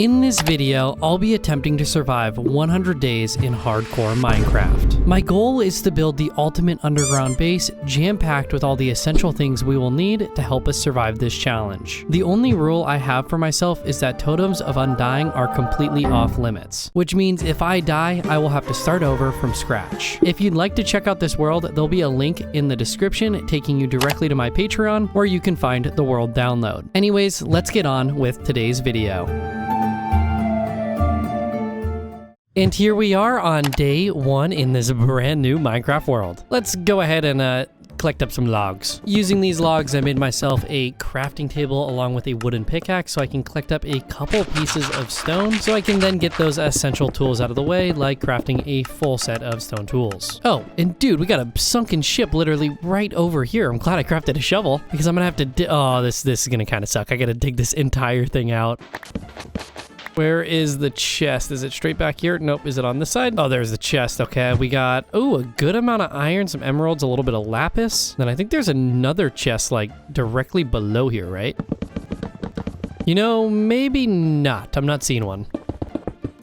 In this video, I'll be attempting to survive 100 days in hardcore Minecraft. My goal is to build the ultimate underground base, jam-packed with all the essential things we will need to help us survive this challenge. The only rule I have for myself is that totems of undying are completely off limits, which means if I die, I will have to start over from scratch. If you'd like to check out this world, there'll be a link in the description taking you directly to my Patreon, where you can find the world download. Anyways, let's get on with today's video. And here we are on day 1 in this brand new Minecraft world. Let's go ahead and collect up some logs. Using these logs, I made myself a crafting table along with a wooden pickaxe so I can collect up a couple pieces of stone so I can then get those essential tools out of the way, like crafting a full set of stone tools. Oh, and dude, we got a sunken ship literally right over here. I'm glad I crafted a shovel because I'm gonna have to oh, this is gonna kind of suck. I gotta dig this entire thing out. Where is the chest? Is it straight back here? Nope. Is it on this side? Oh, there's the chest. Okay, we got, oh, a good amount of iron, some emeralds, a little bit of lapis. Then I think there's another chest like directly below here, right? You know, maybe not. I'm not seeing one.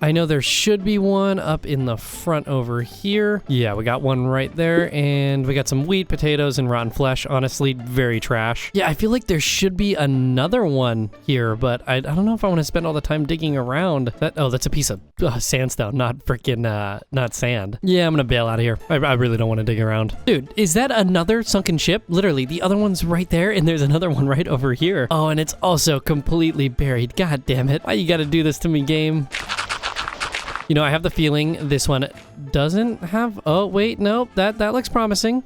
I know there should be one up in the front over here. Yeah, we got one right there, and we got some wheat, potatoes, and rotten flesh. Honestly, very trash. Yeah, I feel like there should be another one here, but I don't know if I want to spend all the time digging around. Oh, that's a piece of sandstone, not freaking, not sand. Yeah, I'm gonna bail out of here. I really don't want to dig around. Dude, is that another sunken ship? Literally, the other one's right there, and there's another one right over here. Oh, and it's also completely buried. God damn it. Why you gotta do this to me, game? You know, I have the feeling this one doesn't have... Oh, wait, no, that looks promising.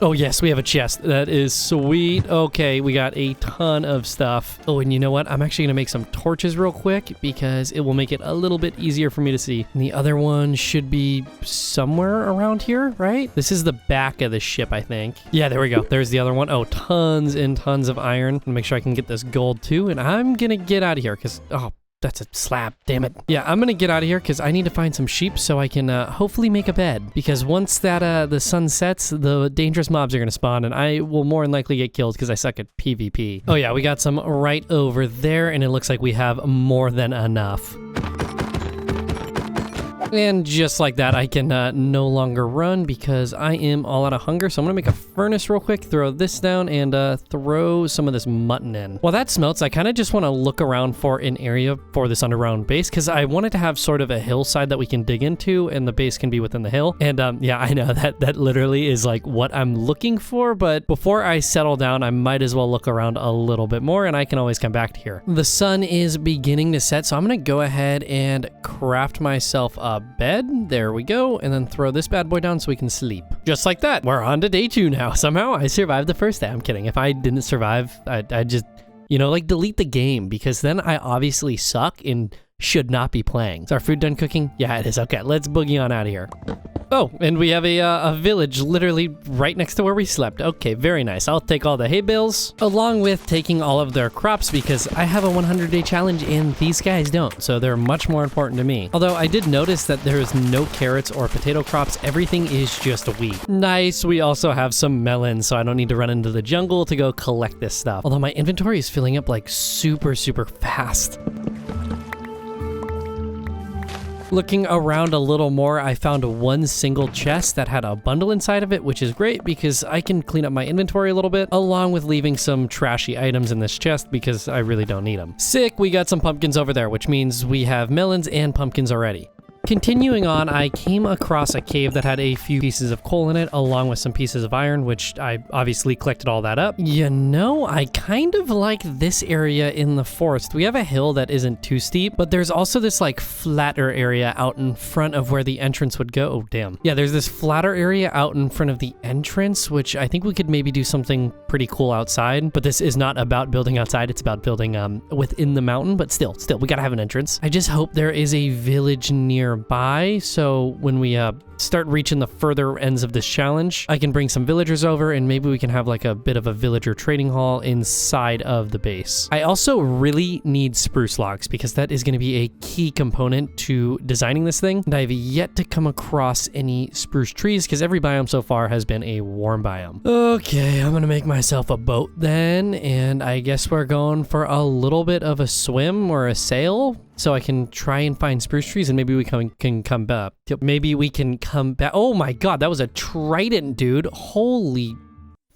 Oh, yes, we have a chest. That is sweet. Okay, we got a ton of stuff. Oh, and you know what? I'm actually going to make some torches real quick because it will make it a little bit easier for me to see. And the other one should be somewhere around here, right? This is the back of the ship, I think. Yeah, there we go. There's the other one. Oh, tons and tons of iron. Make sure I can get this gold too. And I'm going to get out of here because... Oh, that's a slab, damn it. Yeah, I'm gonna get out of here because I need to find some sheep so I can hopefully make a bed. Because once that the sun sets, the dangerous mobs are gonna spawn and I will more than likely get killed because I suck at PvP. Oh yeah, we got some right over there and it looks like we have more than enough. And just like that, I can no longer run because I am all out of hunger. So I'm gonna make a furnace real quick, throw this down, and throw some of this mutton in. While that smelts, I kind of just want to look around for an area for this underground base because I wanted to have sort of a hillside that we can dig into and the base can be within the hill. And yeah, I know that literally is like what I'm looking for, but before I settle down, I might as well look around a little bit more and I can always come back to here. The sun is beginning to set, so I'm gonna go ahead and craft myself a bed. There we go. And then throw this bad boy down so we can sleep. Just like that. We're on to day 2 now. Somehow I survived the first day. I'm kidding. If I didn't survive, I'd just, you know, like delete the game because then I obviously suck and should not be playing. Is our food done cooking? Yeah, it is. Okay, let's boogie on out of here. Oh, and we have a village literally right next to where we slept. Okay, very nice. I'll take all the hay bales along with taking all of their crops because I have a 100-day challenge and these guys don't, so they're much more important to me. Although I did notice that there is no carrots or potato crops. Everything is just wheat. Nice. We also have some melons, so I don't need to run into the jungle to go collect this stuff. Although my inventory is filling up like super fast. Looking around a little more, I found one single chest that had a bundle inside of it, which is great because I can clean up my inventory a little bit, along with leaving some trashy items in this chest because I really don't need them. Sick, we got some pumpkins over there, which means we have melons and pumpkins already. Continuing on, I came across a cave that had a few pieces of coal in it, along with some pieces of iron, which I obviously collected all that up. You know, I kind of like this area in the forest. We have a hill that isn't too steep, but there's also this like flatter area out in front of where the entrance would go. Oh, damn. Yeah, there's this flatter area out in front of the entrance, which I think we could maybe do something pretty cool outside, but this is not about building outside. It's about building within the mountain, but still, we gotta have an entrance. I just hope there is a village nearby, so when we start reaching the further ends of this challenge, I can bring some villagers over and maybe we can have like a bit of a villager trading hall inside of the base. I also really need spruce logs because that is going to be a key component to designing this thing. And I've yet to come across any spruce trees because every biome so far has been a warm biome. Okay, I'm going to make myself a boat then. And I guess we're going for a little bit of a swim or a sail, so I can try and find spruce trees and maybe we can come back. Maybe we can come back. Oh my god, that was a trident, dude. Holy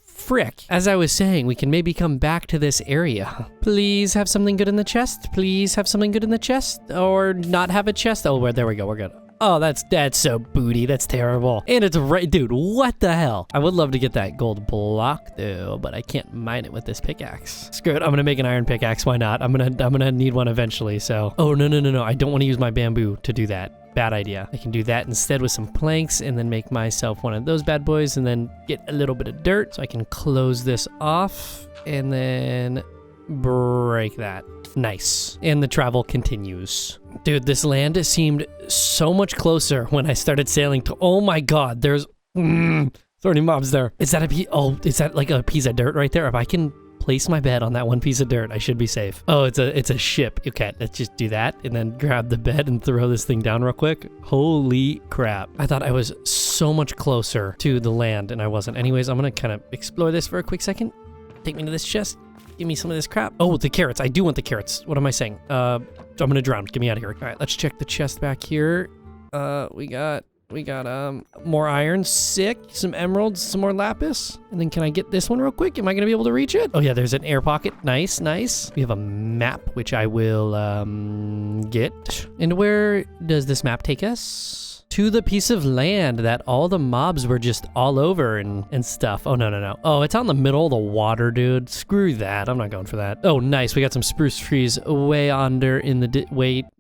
frick. As I was saying, we can maybe come back to this area. Please have something good in the chest. Please have something good in the chest. Or not have a chest. Oh, there we go. We're good. Oh, that's so booty. That's terrible. And it's right, dude, what the hell? I would love to get that gold block though, but I can't mine it with this pickaxe. Screw it. I'm gonna make an iron pickaxe. Why not? I'm gonna need one eventually, so. Oh, no. I don't want to use my bamboo to do that. Bad idea. I can do that instead with some planks and then make myself one of those bad boys and then get a little bit of dirt so I can close this off and then break that. Nice. And the travel continues. Dude, this land seemed so much closer when I started sailing to, oh my god, there's so many mobs there. Is that is that like a piece of dirt right there? If I can place my bed on that one piece of dirt, I should be safe. Oh, it's a ship. Okay, let's just do that and then grab the bed and throw this thing down real quick. Holy crap. I thought I was so much closer to the land and I wasn't. Anyways, I'm gonna kind of explore this for a quick second. Take me to this chest. Give me some of this crap. Oh, the carrots. I do want the carrots. What am I saying? I'm gonna drown. Get me out of here. All right, let's check the chest back here. We got more iron. Sick. Some emeralds, some more lapis. And then can I get this one real quick? Am I gonna be able to reach it? Oh yeah, there's an air pocket. Nice. We have a map, which I will get. And where does this map take us? To the piece of land that all the mobs were just all over and stuff. Oh, no. Oh, it's out in the middle of the water, dude. Screw that. I'm not going for that. Oh, nice. We got some spruce trees way under in the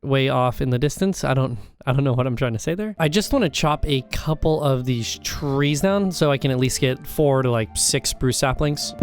way off in the distance. I don't know what I'm trying to say there. I just want to chop a couple of these trees down so I can at least get 4 to like 6 spruce saplings.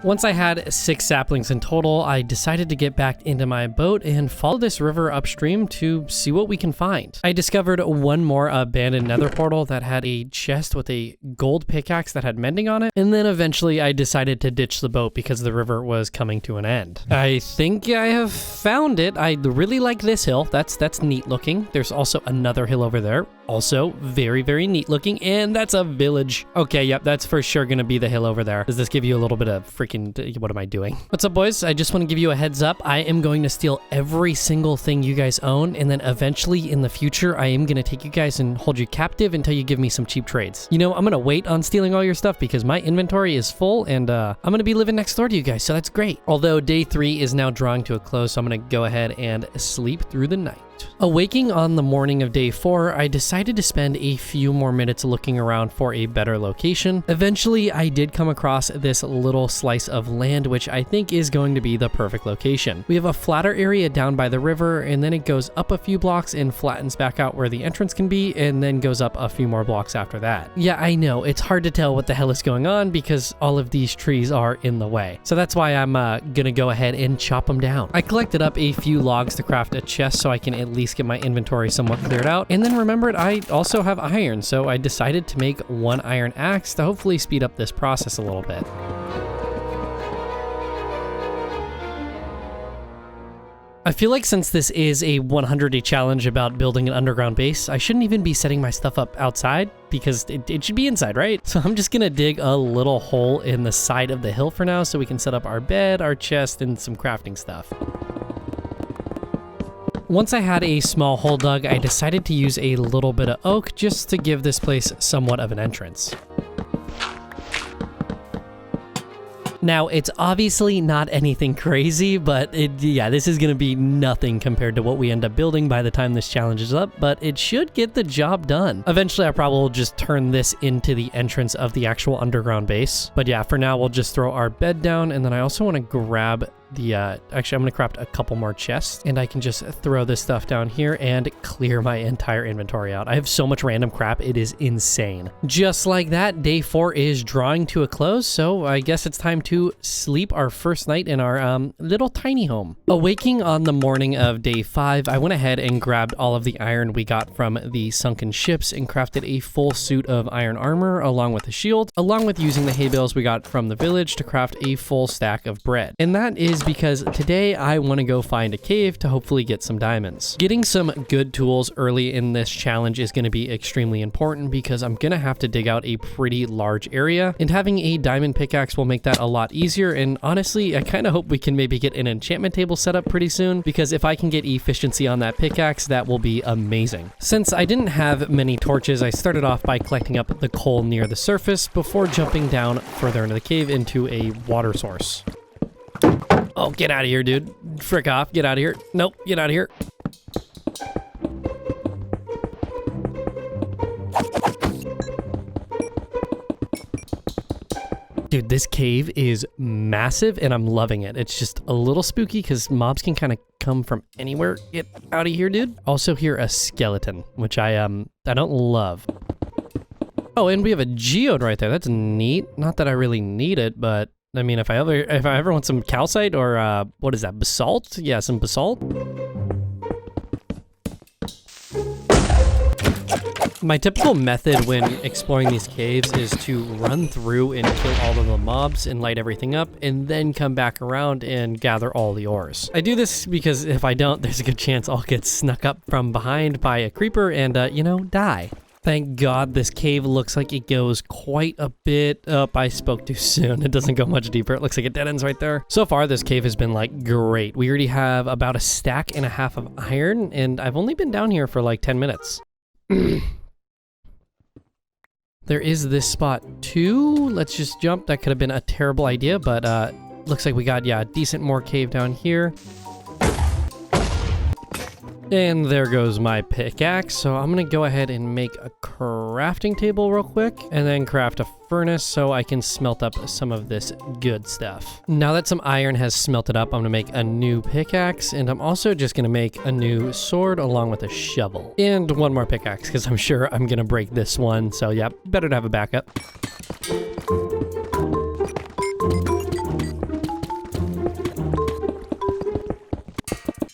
Once I had 6 saplings in total, I decided to get back into my boat and follow this river upstream to see what we can find. I discovered one more abandoned nether portal that had a chest with a gold pickaxe that had mending on it, and then eventually I decided to ditch the boat because the river was coming to an end. I think I have found it. I really like this hill. That's neat looking. There's also another hill over there. Also very, very neat looking, and that's a village. Okay, yep, that's for sure gonna be the hill over there. Does this give you a little bit of freaking, what am I doing? What's up, boys? I just want to give you a heads up. I am going to steal every single thing you guys own, and then eventually in the future, I am gonna take you guys and hold you captive until you give me some cheap trades. You know, I'm gonna wait on stealing all your stuff because my inventory is full, and I'm gonna be living next door to you guys, so that's great. Although day 3 is now drawing to a close, so I'm gonna go ahead and sleep through the night. Awaking on the morning of day 4, I decided to spend a few more minutes looking around for a better location. Eventually, I did come across this little slice of land, which I think is going to be the perfect location. We have a flatter area down by the river, and then it goes up a few blocks and flattens back out where the entrance can be, and then goes up a few more blocks after that. Yeah, I know, it's hard to tell what the hell is going on because all of these trees are in the way. So that's why I'm gonna go ahead and chop them down. I collected up a few logs to craft a chest so I can at least get my inventory somewhat cleared out, and then remembered I also have iron, so I decided to make 1 iron axe to hopefully speed up this process a little bit. I feel like since this is a 100-day challenge about building an underground base, I shouldn't even be setting my stuff up outside because it should be inside, right? So I'm just gonna dig a little hole in the side of the hill for now so we can set up our bed, our chest, and some crafting stuff. Once I had a small hole dug, I decided to use a little bit of oak just to give this place somewhat of an entrance. Now, it's obviously not anything crazy, but yeah, this is gonna be nothing compared to what we end up building by the time this challenge is up, but it should get the job done. Eventually, I probably will just turn this into the entrance of the actual underground base. But yeah, for now, we'll just throw our bed down, and then I also wanna grab the, actually, I'm gonna craft a couple more chests, and I can just throw this stuff down here and clear my entire inventory out. I have so much random crap, it is insane. Just like that, day 4 is drawing to a close, so I guess it's time to sleep our first night in our little tiny home. Awaking on the morning of day 5, I went ahead and grabbed all of the iron we got from the sunken ships and crafted a full suit of iron armor along with a shield, along with using the hay bales we got from the village to craft a full stack of bread. And that is because today I want to go find a cave to hopefully get some diamonds. Getting some good tools early in this challenge is going to be extremely important because I'm going to have to dig out a pretty large area, and having a diamond pickaxe will make that a lot easier. And honestly, I kind of hope we can maybe get an enchantment table set up pretty soon, because if I can get efficiency on that pickaxe, that will be amazing. Since I didn't have many torches, I started off by collecting up the coal near the surface before jumping down further into the cave into a water source. Oh, get out of here, dude. Frick off. Get out of here. Nope, get out of here. Dude, this cave is massive and I'm loving it. It's just a little spooky because mobs can kind of come from anywhere. Get out of here, dude. Also hear a skeleton, which I don't love. Oh, and we have a geode right there. That's neat. Not that I really need it, but I mean, if I ever want some calcite or what is that? Basalt? Yeah, some basalt. My typical method when exploring these caves is to run through and kill all of the mobs and light everything up, and then come back around and gather all the ores. I do this because if I don't, there's a good chance I'll get snuck up from behind by a creeper and, you know, die. Thank God this cave looks like it goes quite a bit up. I spoke too soon. It doesn't go much deeper. It looks like it dead ends right there. So far, this cave has been like great. We already have about a stack and a half of iron, and I've only been down here for like 10 minutes. There is this spot too. Let's just jump. That could have been a terrible idea, but looks like we got, yeah, a decent more cave down here. And there goes my pickaxe. So I'm gonna go ahead and make a crafting table real quick, and then craft a furnace so I can smelt up some of this good stuff. Now that some iron has smelted up, I'm gonna make a new pickaxe, and I'm also just gonna make a new sword along with a shovel. And one more pickaxe, because I'm sure I'm gonna break this one. So yeah, better to have a backup.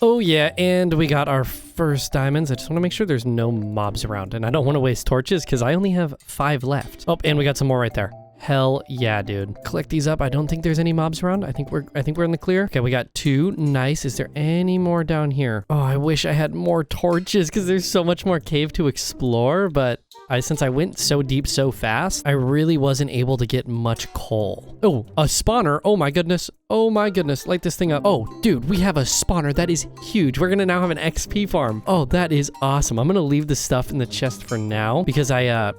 Oh yeah, and we got our first diamonds. I just want to make sure there's no mobs around, and I don't want to waste torches because I only have 5 left. Oh, and we got some more right there. Hell yeah, dude. Collect these up. I don't think there's any mobs around. I think we're in the clear. Okay, we got 2. Nice. Is there any more down here? Oh, I wish I had more torches because there's so much more cave to explore, but since I went so deep so fast, I really wasn't able to get much coal. Oh, a spawner. Oh my goodness. Oh my goodness. Light this thing up. Oh, dude, we have a spawner. That is huge. We're gonna now have an XP farm. Oh, that is awesome. I'm gonna leave the stuff in the chest for now because I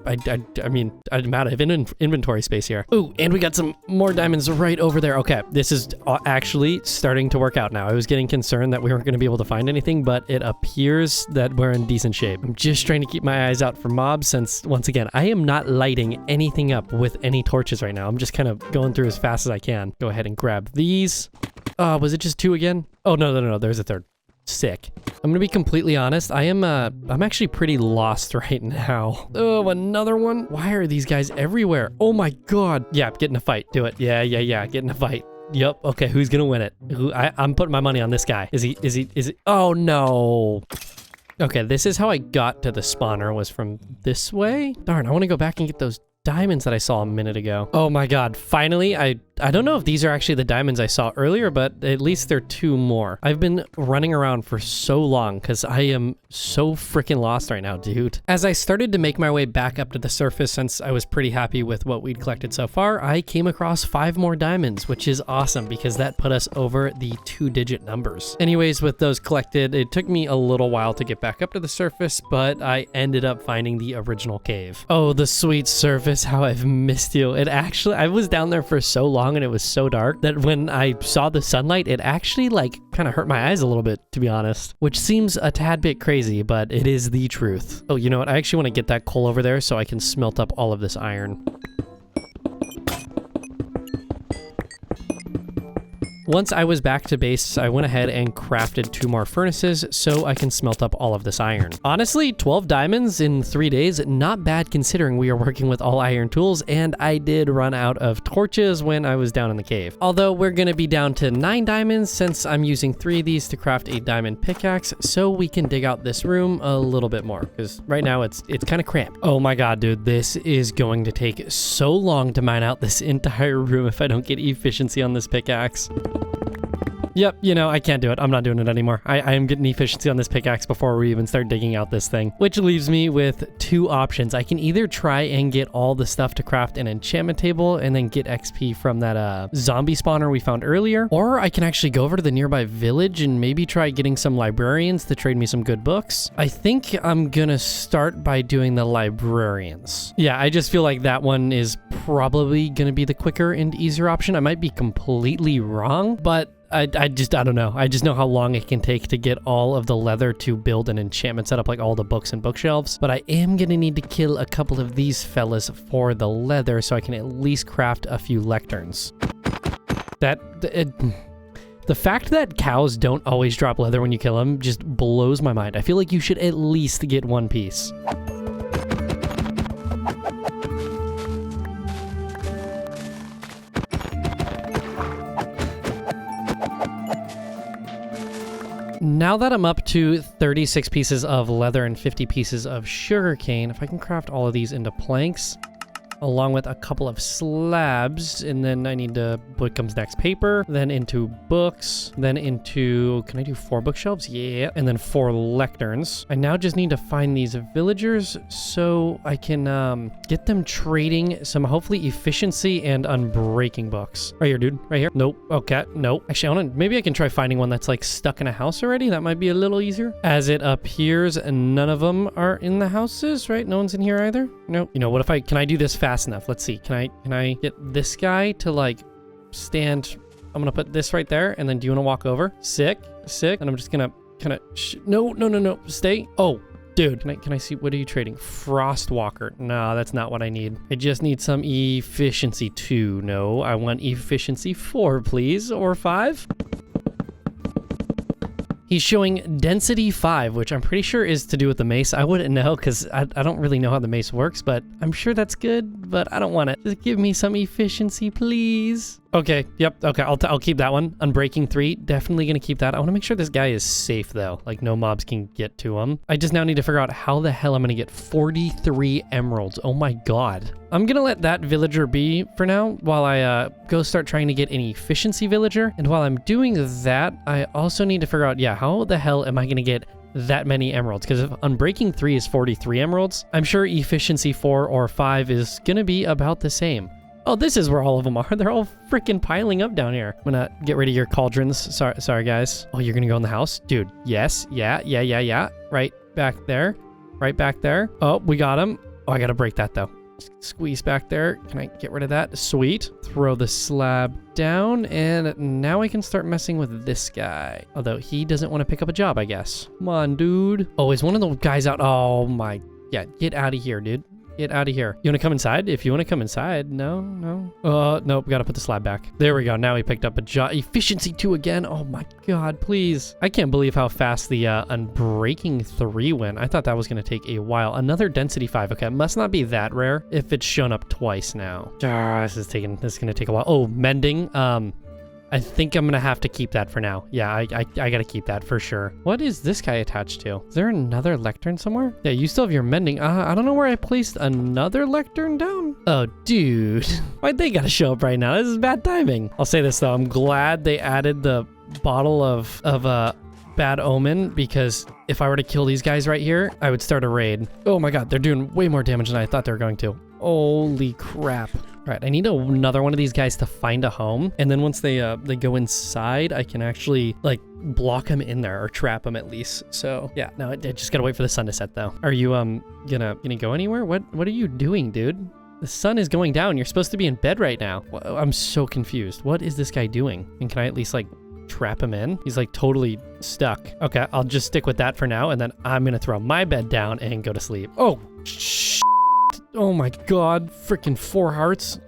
mean, I'm out of inventory space here. Oh, and we got some more diamonds right over there. Okay, this is actually starting to work out now. I was getting concerned that we weren't gonna be able to find anything, but it appears that we're in decent shape. I'm just trying to keep my eyes out for mobs since, once again, I am not lighting anything up with any torches right now. I'm just kind of going through as fast as I can. Go ahead and grab these. Was it just 2 again? Oh, no, there's a third. Sick. I'm gonna be completely honest. I'm actually pretty lost right now. Oh, another one? Why are these guys everywhere? Oh my God. Yeah, get in a fight. Do it. Yeah, get in a fight. Yep. Okay, who's gonna win it? I'm putting my money on this guy. Is he? Oh no. Okay, this is how I got to the spawner, was from this way. Darn, I want to go back and get those diamonds that I saw a minute ago. Oh my God, finally, I don't know if these are actually the diamonds I saw earlier, but at least they're 2 more. I've been running around for so long because I am so freaking lost right now, dude. As I started to make my way back up to the surface, since I was pretty happy with what we'd collected so far, I came across 5 more diamonds, which is awesome because that put us over the 2-digit numbers. Anyways, with those collected, it took me a little while to get back up to the surface, but I ended up finding the original cave. Oh, the sweet surface, how I've missed you. I was down there for so long and it was so dark that when I saw the sunlight, it actually like kind of hurt my eyes a little bit, to be honest, which seems a tad bit crazy, but it is the truth. Oh, you know what? I actually want to get that coal over there so I can smelt up all of this iron. Once I was back to base, I went ahead and crafted 2 more furnaces so I can smelt up all of this iron. Honestly, 12 diamonds in 3 days, not bad considering we are working with all iron tools, and I did run out of torches when I was down in the cave. Although we're gonna be down to 9 diamonds since I'm using 3 of these to craft a diamond pickaxe, so we can dig out this room a little bit more, because right now it's kind of cramped. Oh my god, dude, this is going to take so long to mine out this entire room if I don't get efficiency on this pickaxe. Yep, you know, I can't do it. I'm not doing it anymore. I am getting efficiency on this pickaxe before we even start digging out this thing. Which leaves me with 2 options. I can either try and get all the stuff to craft an enchantment table and then get XP from that zombie spawner we found earlier. Or I can actually go over to the nearby village and maybe try getting some librarians to trade me some good books. I think I'm gonna start by doing the librarians. Yeah, I just feel like that one is probably gonna be the quicker and easier option. I might be completely wrong, but I don't know. I just know how long it can take to get all of the leather to build an enchantment setup, like all the books and bookshelves. But I am gonna need to kill a couple of these fellas for the leather so I can at least craft a few lecterns. The fact that cows don't always drop leather when you kill them just blows my mind. I feel like you should at least get 1 piece. Now that I'm up to 36 pieces of leather and 50 pieces of sugarcane, if I can craft all of these into planks, along with a couple of slabs, and then I need to, what comes next? Paper, then into books, then into, can I do 4 bookshelves? Yeah, and then 4 lecterns. I now just need to find these villagers so I can get them trading some hopefully efficiency and unbreaking books. Right here, dude, right here. Nope, okay, nope. Actually, maybe I can try finding one that's like stuck in a house already. That might be a little easier. As it appears, none of them are in the houses, right? No one's in here either? Nope. You know, what if can I do this fast enough? Let's see. Can I get this guy to like stand? I'm gonna put this right there, and then do you want to walk over? Sick. And I'm just gonna kind of no, stay. Oh, dude, can I see, what are you trading? Frostwalker. No, that's not what I need. I just need some efficiency 2. No, I want efficiency 4, please, or 5. He's showing density 5, which I'm pretty sure is to do with the mace. I wouldn't know because I don't really know how the mace works, but I'm sure that's good, but I don't want it. Just give me some efficiency, please. Okay, yep, okay, I'll keep that one. Unbreaking 3, definitely gonna keep that. I wanna make sure this guy is safe though, like no mobs can get to him. I just now need to figure out how the hell I'm gonna get 43 emeralds. Oh my god. I'm gonna let that villager be for now while I go start trying to get an efficiency villager. And while I'm doing that, I also need to figure out, yeah, how the hell am I gonna get that many emeralds? Because if Unbreaking 3 is 43 emeralds, I'm sure efficiency 4 or 5 is gonna be about the same. Oh, this is where all of them are. They're all freaking piling up down here. I'm gonna get rid of your cauldrons. Sorry, guys. Oh, you're gonna go in the house? Dude, yes. Yeah. Right back there. Right back there. Oh, we got him. Oh, I gotta break that, though. Squeeze back there. Can I get rid of that? Sweet. Throw the slab down, and now I can start messing with this guy. Although he doesn't want to pick up a job, I guess. Come on, dude. Oh, is one of the guys out? Oh, my. Yeah, get out of here, dude. Get out of here. You want to come inside? If you want to come inside. No. Nope. We got to put the slab back. There we go. Now he picked up a job. Efficiency 2 again. Oh my god, please. I can't believe how fast the Unbreaking 3 went. I thought that was going to take a while. Another density 5. Okay, it must not be that rare if it's shown up twice now. This is going to take a while. Oh, mending. I think I'm gonna have to keep that for now. Yeah, I gotta keep that for sure. What is this guy attached to? Is there another lectern somewhere? Yeah, you still have your mending. I don't know where I placed another lectern down. Oh, dude. Why'd they gotta show up right now? This is bad timing. I'll say this though. I'm glad they added the bottle of Bad Omen, because if I were to kill these guys right here, I would start a raid. Oh my god, they're doing way more damage than I thought they were going to. Holy crap. All right, I need another one of these guys to find a home, and then once they go inside, I can actually like block them in there or trap them at least. So yeah, no, I just gotta wait for the sun to set though. Are you gonna go anywhere? What are you doing, dude? The sun is going down. You're supposed to be in bed right now. I'm so confused. What is this guy doing? And can I at least like trap him in? He's like totally stuck. Okay, I'll just stick with that for now, and then I'm gonna throw my bed down and go to sleep. Oh, oh my god, freaking 4 hearts.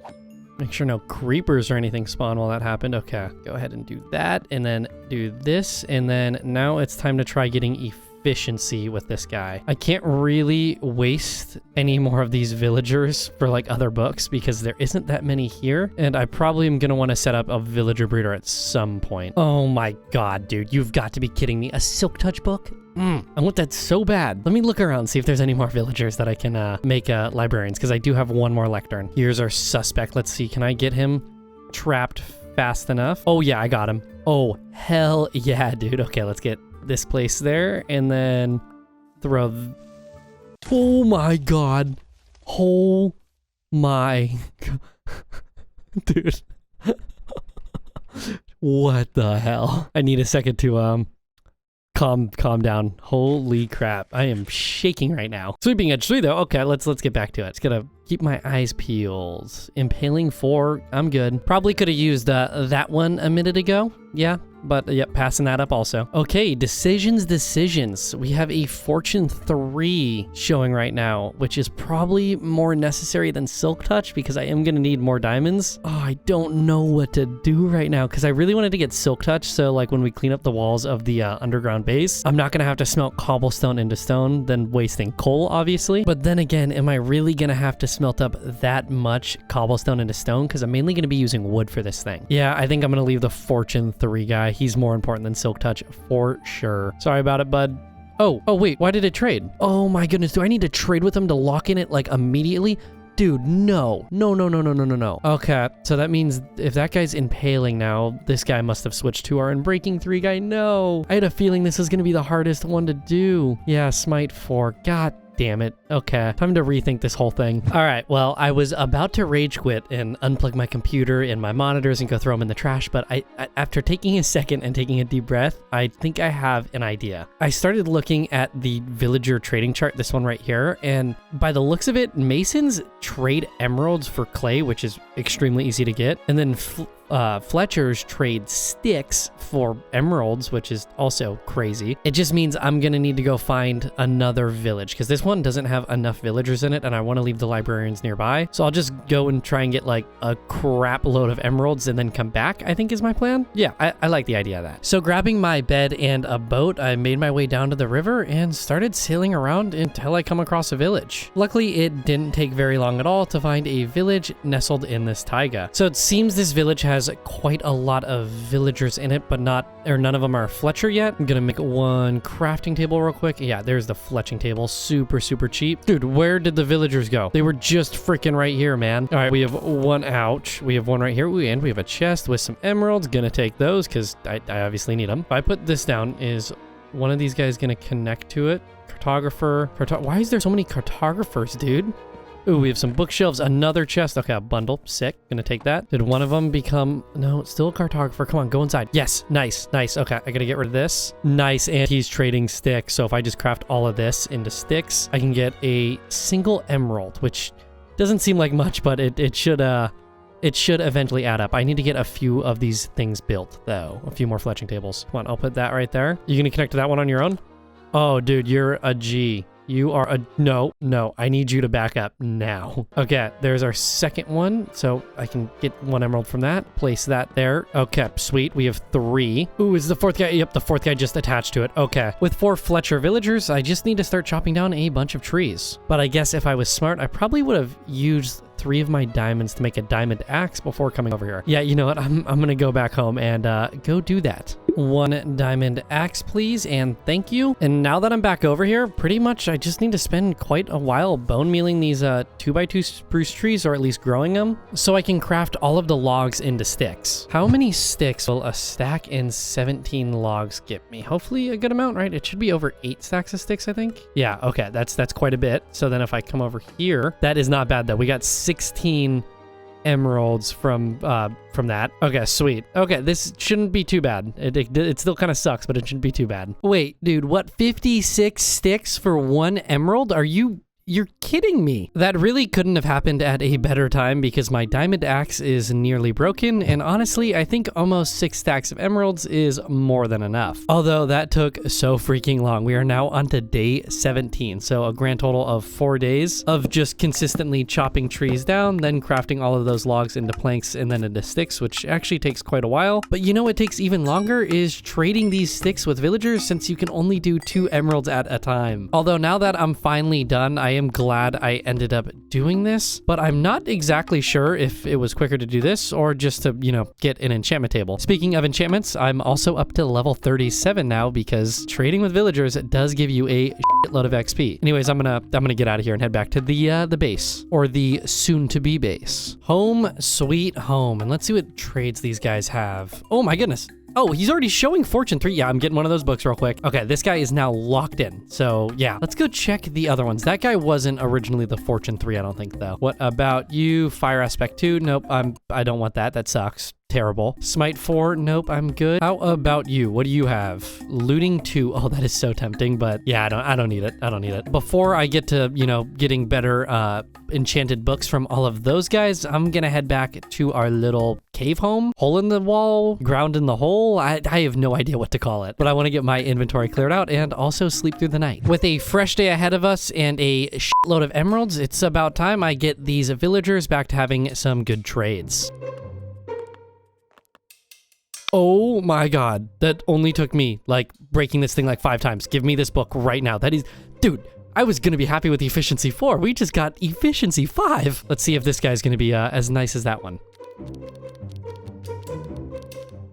Make sure no creepers or anything spawn while that happened. Okay, go ahead and do that, and then do this, and then now it's time to try getting efficiency with this guy. I can't really waste any more of these villagers for like other books because there isn't that many here, and I probably am gonna want to set up a villager breeder at some point. Oh my god, dude, you've got to be kidding me. A silk touch book? I want that so bad. Let me look around, see if there's any more villagers that I can make librarians, because I do have one more lectern. Here's our suspect. Let's see, can I get him trapped fast enough? Oh yeah, I got him. Oh, hell yeah, dude. Okay, let's get this place there, and then throw... Oh my god. Oh my god. Dude. What the hell? I need a second to, calm down. Holy crap. I am shaking right now. Sweeping edge 3 though. Okay, let's get back to it. It's gonna keep my eyes peeled. Impaling 4. I'm good. Probably could have used that one a minute ago. Yeah, but yep, passing that up also. Okay, decisions. We have a fortune 3 showing right now, which is probably more necessary than silk touch because I am gonna need more diamonds. Oh, I don't know what to do right now because I really wanted to get silk touch, so like when we clean up the walls of the underground base, I'm not gonna have to smelt cobblestone into stone, then wasting coal, obviously. But then again, am I really gonna have to smelt up that much cobblestone into stone? Because I'm mainly gonna be using wood for this thing. Yeah, I think I'm gonna leave the fortune 3 guy. He's more important than silk touch for sure. Sorry about it, bud. Oh wait, why did it trade? Oh my goodness, do I need to trade with him to lock in it like immediately? Dude, no. No. Okay, so that means if that guy's impaling now, this guy must have switched to our unbreaking 3 guy. No. I had a feeling this was gonna be the hardest one to do. Yeah, smite 4. God damn it. Okay, time to rethink this whole thing. All right, well, I was about to rage quit and unplug my computer and my monitors and go throw them in the trash, but I after taking a second and taking a deep breath, I think I have an idea. I started looking at the villager trading chart, this one right here, and by the looks of it, masons trade emeralds for clay, which is extremely easy to get, and then Fletchers trade sticks for emeralds, which is also crazy. It just means I'm gonna need to go find another village because this one doesn't have enough villagers in it, and I want to leave the librarians nearby. So I'll just go and try and get like a crap load of emeralds and then come back, I think is my plan. Yeah, I like the idea of that. So grabbing my bed and a boat, I made my way down to the river and started sailing around until I come across a village. Luckily, it didn't take very long at all to find a village nestled in this taiga. So it seems this village has quite a lot of villagers in it, but none of them are Fletcher yet. I'm gonna make one crafting table real quick. Yeah, there's the fletching table. Super cheap. Dude, where did the villagers go? They were just freaking right here, man. All right, we have one. Ouch. We have one right here. Ooh, and we have a chest with some emeralds. Gonna take those because I obviously need them. If I put this down, is one of these guys gonna connect to it? Cartographer. Why is there so many cartographers, dude? Ooh, we have some bookshelves, another chest. Okay, a bundle. Sick. Gonna take that. Did one of them become... No, it's still a cartographer. Come on, go inside. Yes, nice. Okay, I gotta get rid of this. Nice, and he's trading sticks. So if I just craft all of this into sticks, I can get a single emerald, which doesn't seem like much, but it should eventually add up. I need to get a few of these things built, though. A few more fletching tables. Come on, I'll put that right there. You gonna connect to that one on your own? Oh, dude, you're a G. You are a... No, I need you to back up now. Okay, there's our second one. So I can get one emerald from that. Place that there. Okay, sweet. We have 3. Ooh, is the 4th guy? Yep, the 4th guy just attached to it. Okay. With 4 Fletcher villagers, I just need to start chopping down a bunch of trees. But I guess if I was smart, I probably would have used 3 of my diamonds to make a diamond axe before coming over here. Yeah, you know what? I'm gonna go back home and go do that. 1 diamond axe, please, and thank you. And now that I'm back over here, pretty much I just need to spend quite a while bone mealing these 2x2 spruce trees, or at least growing them, so I can craft all of the logs into sticks. How many sticks will a stack and 17 logs get me? Hopefully a good amount, right? It should be over 8 stacks of sticks, I think. Yeah, okay, that's quite a bit. So then if I come over here, that is not bad though. We got 16 emeralds from that. Okay, sweet. Okay, this shouldn't be too bad. It still kind of sucks, but it shouldn't be too bad. Wait, dude, what? 56 sticks for 1 emerald? Are you You're kidding me. That really couldn't have happened at a better time because my diamond axe is nearly broken, and honestly, I think almost 6 stacks of emeralds is more than enough. Although that took so freaking long. We are now on to day 17, so a grand total of 4 days of just consistently chopping trees down, then crafting all of those logs into planks and then into sticks, which actually takes quite a while. But you know what takes even longer is trading these sticks with villagers, since you can only do 2 emeralds at a time. Although now that I'm finally done, I am glad I ended up doing this, but I'm not exactly sure if it was quicker to do this or just to, you know, get an enchantment table. Speaking of enchantments, I'm also up to level 37 now because trading with villagers does give you a shitload of XP. Anyways, I'm gonna get out of here and head back to the base, or the soon-to-be base. Home sweet home, and let's see what trades these guys have. Oh my goodness. Oh, he's already showing Fortune 3. Yeah, I'm getting one of those books real quick. Okay, this guy is now locked in. So yeah, let's go check the other ones. That guy wasn't originally the Fortune 3, I don't think, though. What about you? Fire Aspect 2? Nope, I don't want that. That sucks. Terrible. Smite 4? Nope, I'm good. How about you? What do you have? Looting 2. Oh, that is so tempting, but yeah, I don't need it. I don't need it. Before I get to, you know, getting better enchanted books from all of those guys, I'm gonna head back to our little cave home. Hole in the wall? Ground in the hole? I have no idea what to call it, but I want to get my inventory cleared out and also sleep through the night. With a fresh day ahead of us and a shitload of emeralds, it's about time I get these villagers back to having some good trades. Oh my god, that only took me, like, breaking this thing like 5 times. Give me this book right now. That is... Dude, I was gonna be happy with Efficiency 4. We just got Efficiency 5. Let's see if this guy's gonna be as nice as that one.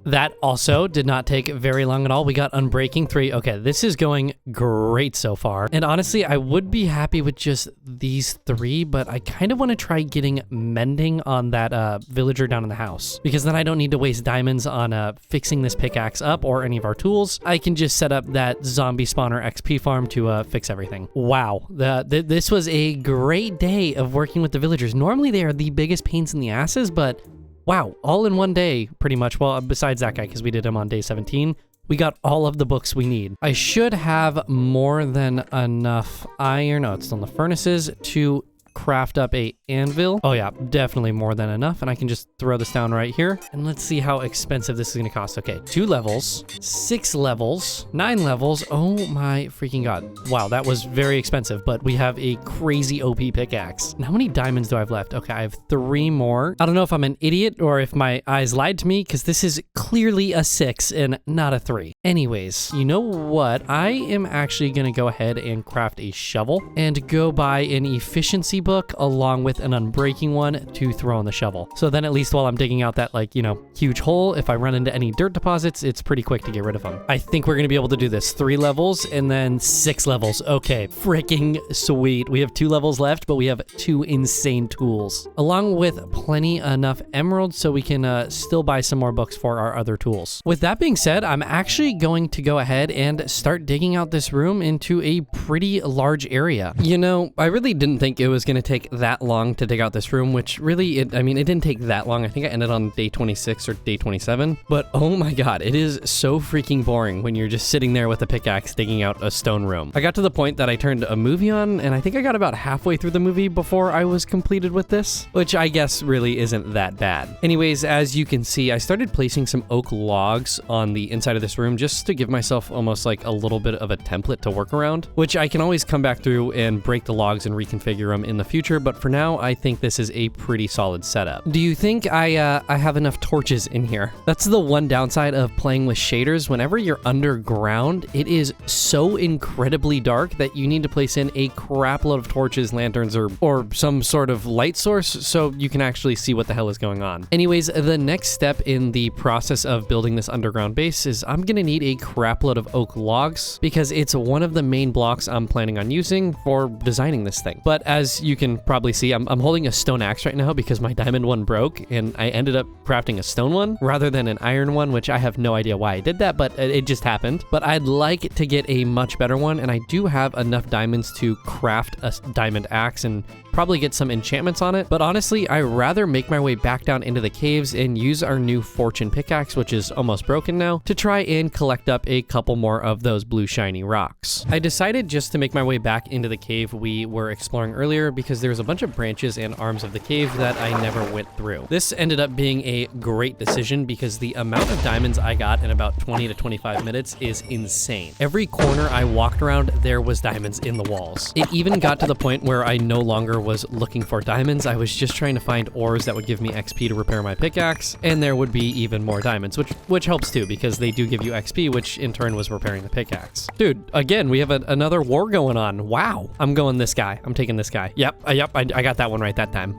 That also did not take very long at all. We got Unbreaking 3. Okay, this is going great so far. And honestly, I would be happy with just these 3, but I kind of want to try getting Mending on that villager down in the house, because then I don't need to waste diamonds on fixing this pickaxe up or any of our tools. I can just set up that zombie spawner XP farm to fix everything. Wow, this was a great day of working with the villagers. Normally, they are the biggest pains in the asses, but wow, all in one day, pretty much. Well, besides that guy, because we did him on day 17, we got all of the books we need. I should have more than enough iron. Oh, it's still in the furnaces to craft up a anvil. Oh yeah, definitely more than enough. And I can just throw this down right here. And let's see how expensive this is gonna cost. Okay, 2 levels, 6 levels, 9 levels. Oh my freaking god. Wow, that was very expensive, but we have a crazy OP pickaxe. And how many diamonds do I have left? Okay, I have 3 more. I don't know if I'm an idiot or if my eyes lied to me, because this is clearly a 6 and not a 3. Anyways, you know what? I am actually gonna go ahead and craft a shovel and go buy an efficiency book along with an unbreaking one to throw in the shovel. So then at least while I'm digging out that, like, you know, huge hole, if I run into any dirt deposits, it's pretty quick to get rid of them. I think we're gonna be able to do this. 3 levels and then 6 levels. Okay, freaking sweet. We have 2 levels left, but we have 2 insane tools, along with plenty enough emeralds so we can still buy some more books for our other tools. With that being said, I'm actually going to go ahead and start digging out this room into a pretty large area. You know, I really didn't think it was gonna take that long to dig out this room, which really, it didn't take that long. I think I ended on day 26 or day 27, but oh my god, it is so freaking boring when you're just sitting there with a pickaxe digging out a stone room. I got to the point that I turned a movie on, and I think I got about halfway through the movie before I was completed with this, which I guess really isn't that bad. Anyways, as you can see, I started placing some oak logs on the inside of this room just to give myself almost like a little bit of a template to work around, which I can always come back through and break the logs and reconfigure them in the future, but for now, I think this is a pretty solid setup. Do you think I have enough torches in here? That's the one downside of playing with shaders. Whenever you're underground, it is so incredibly dark that you need to place in a crap load of torches, lanterns, or some sort of light source so you can actually see what the hell is going on. Anyways, the next step in the process of building this underground base is I'm gonna need a crap load of oak logs because it's one of the main blocks I'm planning on using for designing this thing. But as you can probably see, I'm holding a stone axe right now because my diamond one broke, and I ended up crafting a stone one rather than an iron one, which I have no idea why I did that, but it just happened. But I'd like to get a much better one, and I do have enough diamonds to craft a diamond axe and probably get some enchantments on it. But honestly, I'd rather make my way back down into the caves and use our new fortune pickaxe, which is almost broken now, to try and collect up a couple more of those blue shiny rocks. I decided just to make my way back into the cave we were exploring earlier because there's a bunch of branches and arms of the cave that I never went through. This ended up being a great decision because the amount of diamonds I got in about 20 to 25 minutes is insane. Every corner I walked around, there was diamonds in the walls. It even got to the point where I no longer was looking for diamonds. I was just trying to find ores that would give me XP to repair my pickaxe, and there would be even more diamonds, which helps too because they do give you XP, which in turn was repairing the pickaxe. Dude, again, we have another war going on. Wow. I'm going this guy. I'm taking this guy. Yep, I got that one right that time.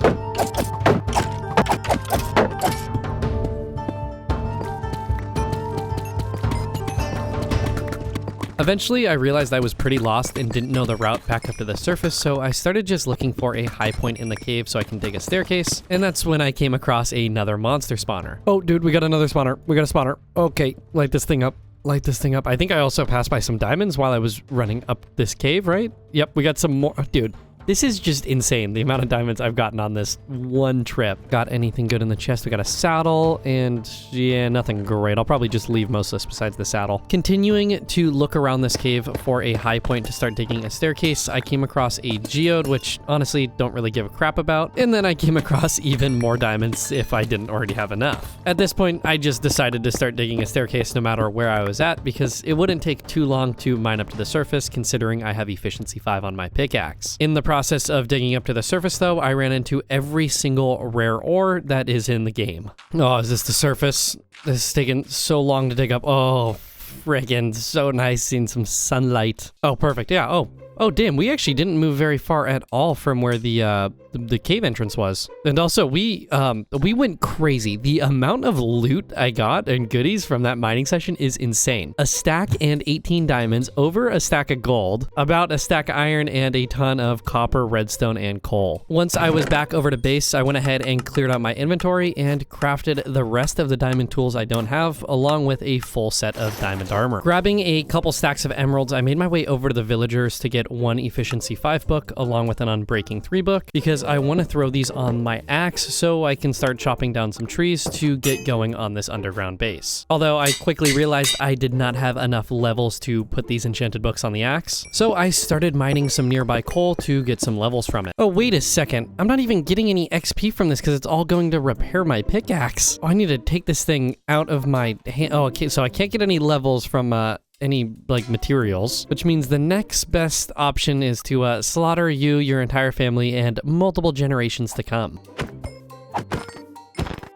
Eventually, I realized I was pretty lost and didn't know the route back up to the surface, so I started just looking for a high point in the cave so I can dig a staircase, and that's when I came across another monster spawner. Oh, dude, we got another spawner. We got a spawner. Okay, light this thing up. Light this thing up. I think I also passed by some diamonds while I was running up this cave, right? Yep, we got some more. Dude, this is just insane, the amount of diamonds I've gotten on this one trip. Got anything good in the chest? We got a saddle, and yeah, nothing great. I'll probably just leave most of this besides the saddle. Continuing to look around this cave for a high point to start digging a staircase, I came across a geode, which honestly don't really give a crap about, and then I came across even more diamonds if I didn't already have enough. At this point, I just decided to start digging a staircase no matter where I was at because it wouldn't take too long to mine up to the surface considering I have efficiency 5 on my pickaxe. In the process of digging up to the surface though, I ran into every single rare ore that is in the game. Oh, is this the surface? This is taking so long to dig up. Oh, friggin' so nice seeing some sunlight. Oh, perfect. Yeah. Oh, damn, we actually didn't move very far at all from where the cave entrance was. And also, we went crazy. The amount of loot I got and goodies from that mining session is insane. A stack and 18 diamonds, over a stack of gold, about a stack of iron, and a ton of copper, redstone, and coal. Once I was back over to base, I went ahead and cleared out my inventory and crafted the rest of the diamond tools I don't have, along with a full set of diamond armor. Grabbing a couple stacks of emeralds, I made my way over to the villagers to get one efficiency 5 book along with an unbreaking 3 book because I want to throw these on my axe so I can start chopping down some trees to get going on this underground base. Although I quickly realized I did not have enough levels to put these enchanted books on the axe, so I started mining some nearby coal to get some levels from it. Oh, wait a second. I'm not even getting any XP from this because it's all going to repair my pickaxe. Oh, I need to take this thing out of my hand. Oh, okay, so I can't get any levels from any like materials, which means the next best option is to slaughter you, your entire family, and multiple generations to come.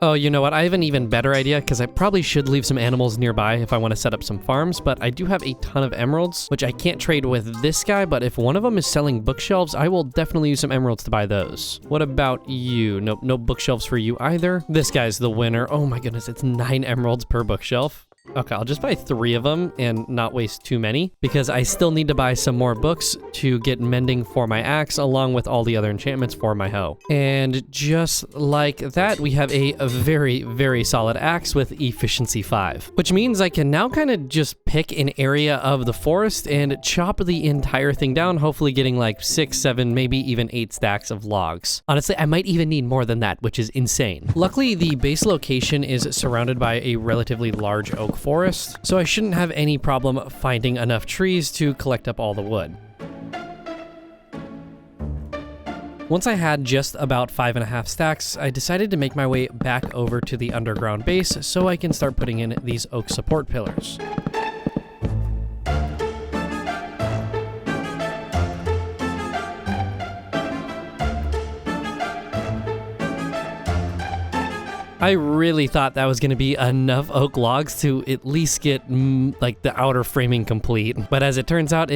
Oh, you know what? I have an even better idea because I probably should leave some animals nearby if I want to set up some farms, but I do have a ton of emeralds, which I can't trade with this guy, but if one of them is selling bookshelves, I will definitely use some emeralds to buy those. What about you? Nope, no bookshelves for you either. This guy's the winner. Oh my goodness, it's 9 emeralds per bookshelf. Okay, I'll just buy 3 of them and not waste too many because I still need to buy some more books to get mending for my axe along with all the other enchantments for my hoe. And just like that, we have a very, very solid axe with efficiency 5, which means I can now kind of just pick an area of the forest and chop the entire thing down, hopefully getting like 6, 7, maybe even 8 stacks of logs. Honestly, I might even need more than that, which is insane. Luckily, the base location is surrounded by a relatively large oak forest, so I shouldn't have any problem finding enough trees to collect up all the wood. Once I had just about 5.5 stacks, I decided to make my way back over to the underground base so I can start putting in these oak support pillars. I really thought that was going to be enough oak logs to at least get like the outer framing complete, but as it turns out,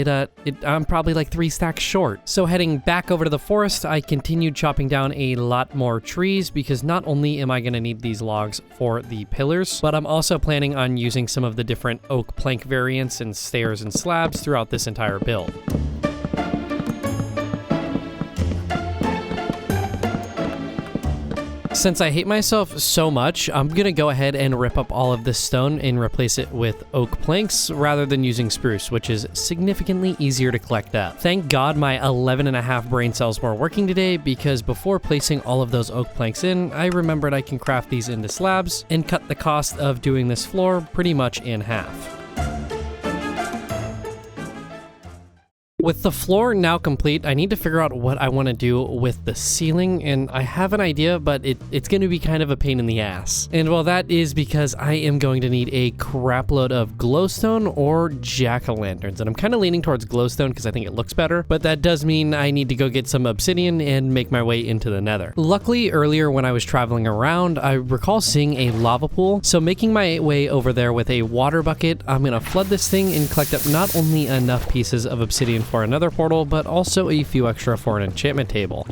I'm probably like 3 stacks short. So heading back over to the forest, I continued chopping down a lot more trees because not only am I going to need these logs for the pillars, but I'm also planning on using some of the different oak plank variants and stairs and slabs throughout this entire build. Since I hate myself so much, I'm gonna go ahead and rip up all of this stone and replace it with oak planks rather than using spruce, which is significantly easier to collect up. Thank God my 11.5 brain cells were working today, because before placing all of those oak planks in, I remembered I can craft these into slabs and cut the cost of doing this floor pretty much in half. With the floor now complete, I need to figure out what I want to do with the ceiling, and I have an idea, but it's going to be kind of a pain in the ass. And well, that is because I am going to need a crap load of glowstone or jack-o'-lanterns, and I'm kind of leaning towards glowstone because I think it looks better, but that does mean I need to go get some obsidian and make my way into the nether. Luckily, earlier when I was traveling around, I recall seeing a lava pool, so making my way over there with a water bucket, I'm going to flood this thing and collect up not only enough pieces of obsidian for another portal, but also a few extra for an enchantment table.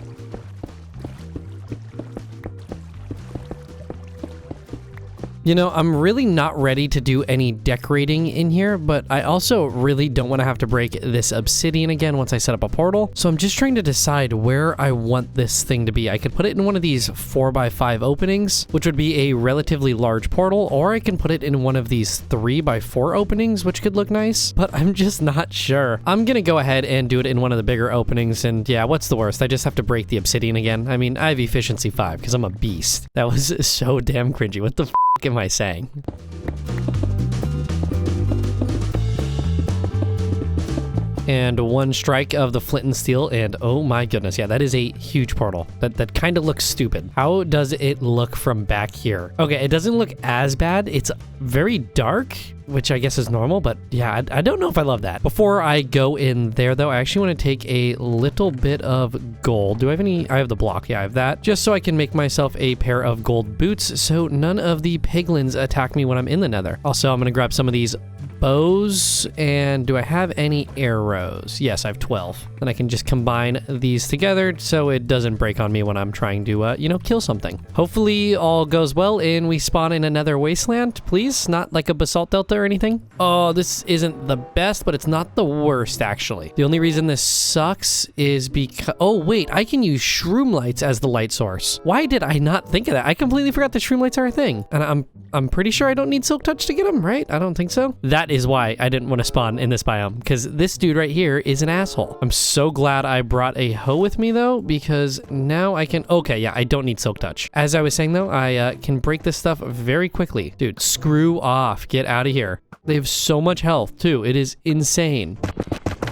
You know, I'm really not ready to do any decorating in here, but I also really don't want to have to break this obsidian again once I set up a portal. So I'm just trying to decide where I want this thing to be. I could put it in one of these 4x5 openings, which would be a relatively large portal, or I can put it in one of these 3x4 openings, which could look nice, but I'm just not sure. I'm gonna go ahead and do it in one of the bigger openings, and yeah, what's the worst? I just have to break the obsidian again. I mean, I have efficiency 5 because I'm a beast. That was so damn cringy. What the am I saying? And one strike of the flint and steel, and oh my goodness, yeah, that is a huge portal. That kind of looks stupid. How does it look from back here? Okay, it doesn't look as bad. It's very dark, which I guess is normal, but yeah, I don't know if I love that. Before I go in there though, I actually want to take a little bit of gold. Do I have any? I have the block, yeah, I have that. Just so I can make myself a pair of gold boots so none of the piglins attack me when I'm in the nether. Also, I'm gonna grab some of these bows, and do I have any arrows? Yes, I have 12. And I can just combine these together so it doesn't break on me when I'm trying to, you know, kill something. Hopefully all goes well and we spawn in another wasteland, please. Not like a basalt delta or anything. Oh, this isn't the best, but it's not the worst, actually. The only reason this sucks is because... Oh, wait, I can use shroom lights as the light source. Why did I not think of that? I completely forgot that shroom lights are a thing. And I'm pretty sure I don't need silk touch to get them, right? I don't think so. That is why I didn't want to spawn in this biome, because this dude right here is an asshole. I'm so glad I brought a hoe with me though, because now I can... Okay, yeah, I don't need silk touch. As I was saying though, I can break this stuff very quickly. Dude, screw off. Get out of here. They have so much health too. It is insane.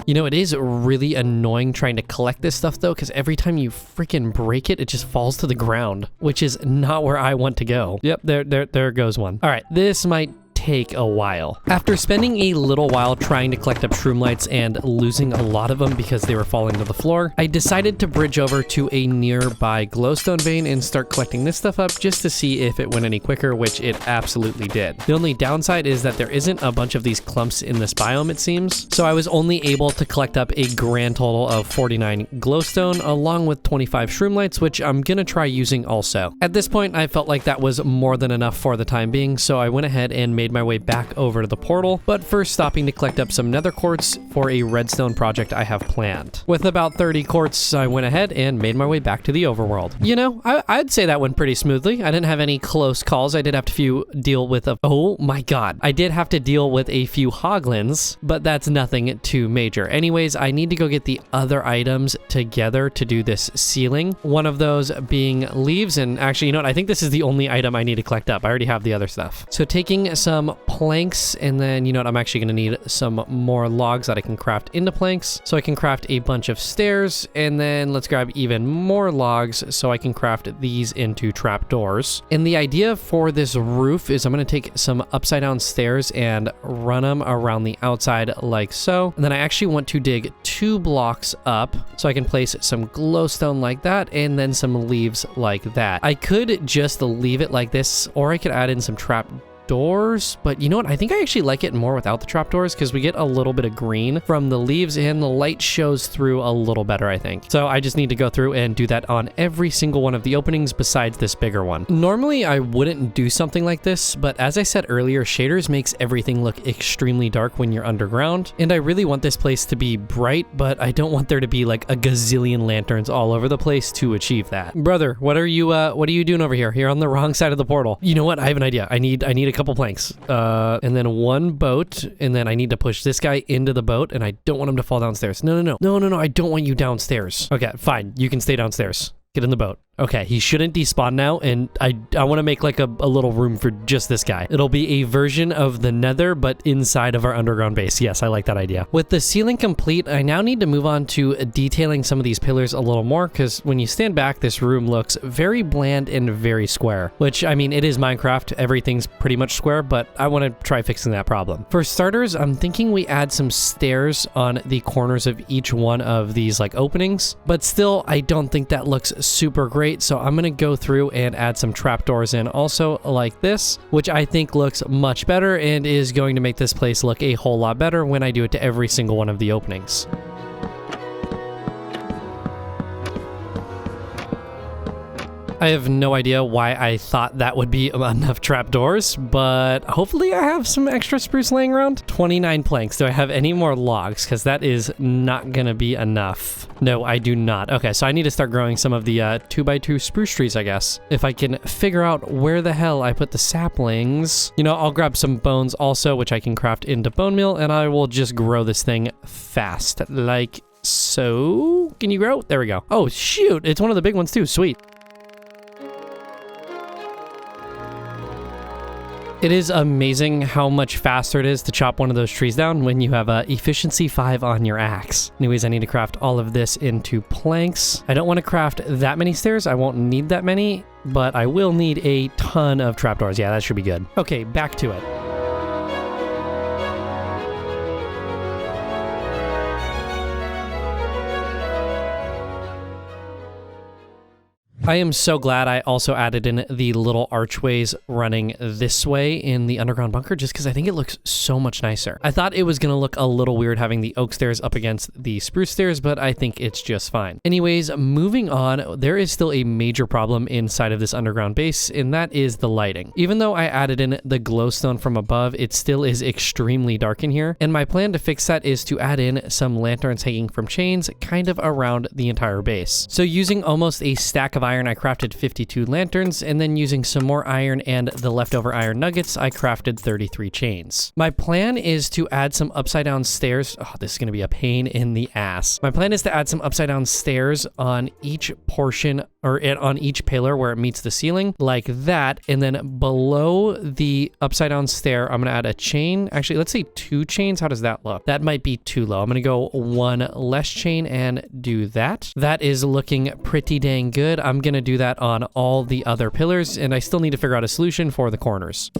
You know, it is really annoying trying to collect this stuff though, because every time you freaking break it, it just falls to the ground, which is not where I want to go. Yep, there goes one. All right, this might take a while. After spending a little while trying to collect up shroom lights and losing a lot of them because they were falling to the floor, I decided to bridge over to a nearby glowstone vein and start collecting this stuff up just to see if it went any quicker, which it absolutely did. The only downside is that there isn't a bunch of these clumps in this biome, it seems, so I was only able to collect up a grand total of 49 glowstone along with 25 shroom lights, which I'm gonna try using also. At this point, I felt like that was more than enough for the time being, so I went ahead and made my way back over to the portal, but first stopping to collect up some nether quartz for a redstone project I have planned. With about 30 quartz, I went ahead and made my way back to the overworld. You know, I'd say that went pretty smoothly. I didn't have any close calls. I did have to deal with oh my god. I did have to deal with a few hoglins, but that's nothing too major. Anyways, I need to go get the other items together to do this ceiling. One of those being leaves, and actually, you know what? I think this is the only item I need to collect up. I already have the other stuff. So taking some planks, and then, you know what, I'm actually gonna need some more logs that I can craft into planks, so I can craft a bunch of stairs, and then let's grab even more logs so I can craft these into trapdoors. And the idea for this roof is I'm gonna take some upside down stairs and run them around the outside like so, and then I actually want to dig 2 blocks up so I can place some glowstone like that, and then some leaves like that. I could just leave it like this, or I could add in some trap doors, but you know what? I think I actually like it more without the trapdoors because we get a little bit of green from the leaves and the light shows through a little better, I think. So I just need to go through and do that on every single one of the openings besides this bigger one. Normally, I wouldn't do something like this, but as I said earlier, shaders makes everything look extremely dark when you're underground, and I really want this place to be bright, but I don't want there to be like a gazillion lanterns all over the place to achieve that. Brother, what are you doing over here? You're on the wrong side of the portal. You know what? I have an idea. I need a couple planks, and then one boat, and then I need to push this guy into the boat, and I don't want him to fall downstairs. No, I don't want you downstairs. Okay, fine. You can stay downstairs. Get in the boat. Okay, he shouldn't despawn now, and I want to make like a little room for just this guy. It'll be a version of the Nether, but inside of our underground base. Yes, I like that idea. With the ceiling complete, I now need to move on to detailing some of these pillars a little more, because when you stand back, this room looks very bland and very square, which, I mean, it is Minecraft. Everything's pretty much square, but I want to try fixing that problem. For starters, I'm thinking we add some stairs on the corners of each one of these like openings, but still, I don't think that looks super great. So I'm going to go through and add some trapdoors in also like this, which I think looks much better and is going to make this place look a whole lot better when I do it to every single one of the openings. I have no idea why I thought that would be enough trapdoors, but hopefully I have some extra spruce laying around. 29 planks. Do I have any more logs? Because that is not going to be enough. No, I do not. Okay, so I need to start growing some of the 2x2 spruce trees, I guess. If I can figure out where the hell I put the saplings. You know, I'll grab some bones also, which I can craft into bone meal, and I will just grow this thing fast. Like so. Can you grow? There we go. Oh, shoot. It's one of the big ones too. Sweet. It is amazing how much faster it is to chop one of those trees down when you have efficiency 5 on your axe. Anyways, I need to craft all of this into planks. I don't want to craft that many stairs. I won't need that many, but I will need a ton of trapdoors. Yeah, that should be good. Okay, back to it. I am so glad I also added in the little archways running this way in the underground bunker just because I think it looks so much nicer. I thought it was going to look a little weird having the oak stairs up against the spruce stairs, but I think it's just fine. Anyways, moving on, there is still a major problem inside of this underground base, and that is the lighting. Even though I added in the glowstone from above, it still is extremely dark in here, and my plan to fix that is to add in some lanterns hanging from chains kind of around the entire base. So using almost a stack of iron, I crafted 52 lanterns, and then using some more iron and the leftover iron nuggets, I crafted 33 chains. My plan is to add some upside down stairs. Oh, this is going to be a pain in the ass. My plan is to add some upside down stairs on each portion or on each pillar where it meets the ceiling like that. And then below the upside down stair, I'm going to add a chain. Actually, let's say 2 chains. How does that look? That might be too low. I'm going to go 1 less chain and do that. That is looking pretty dang good. I'm going to do that on all the other pillars, and I still need to figure out a solution for the corners.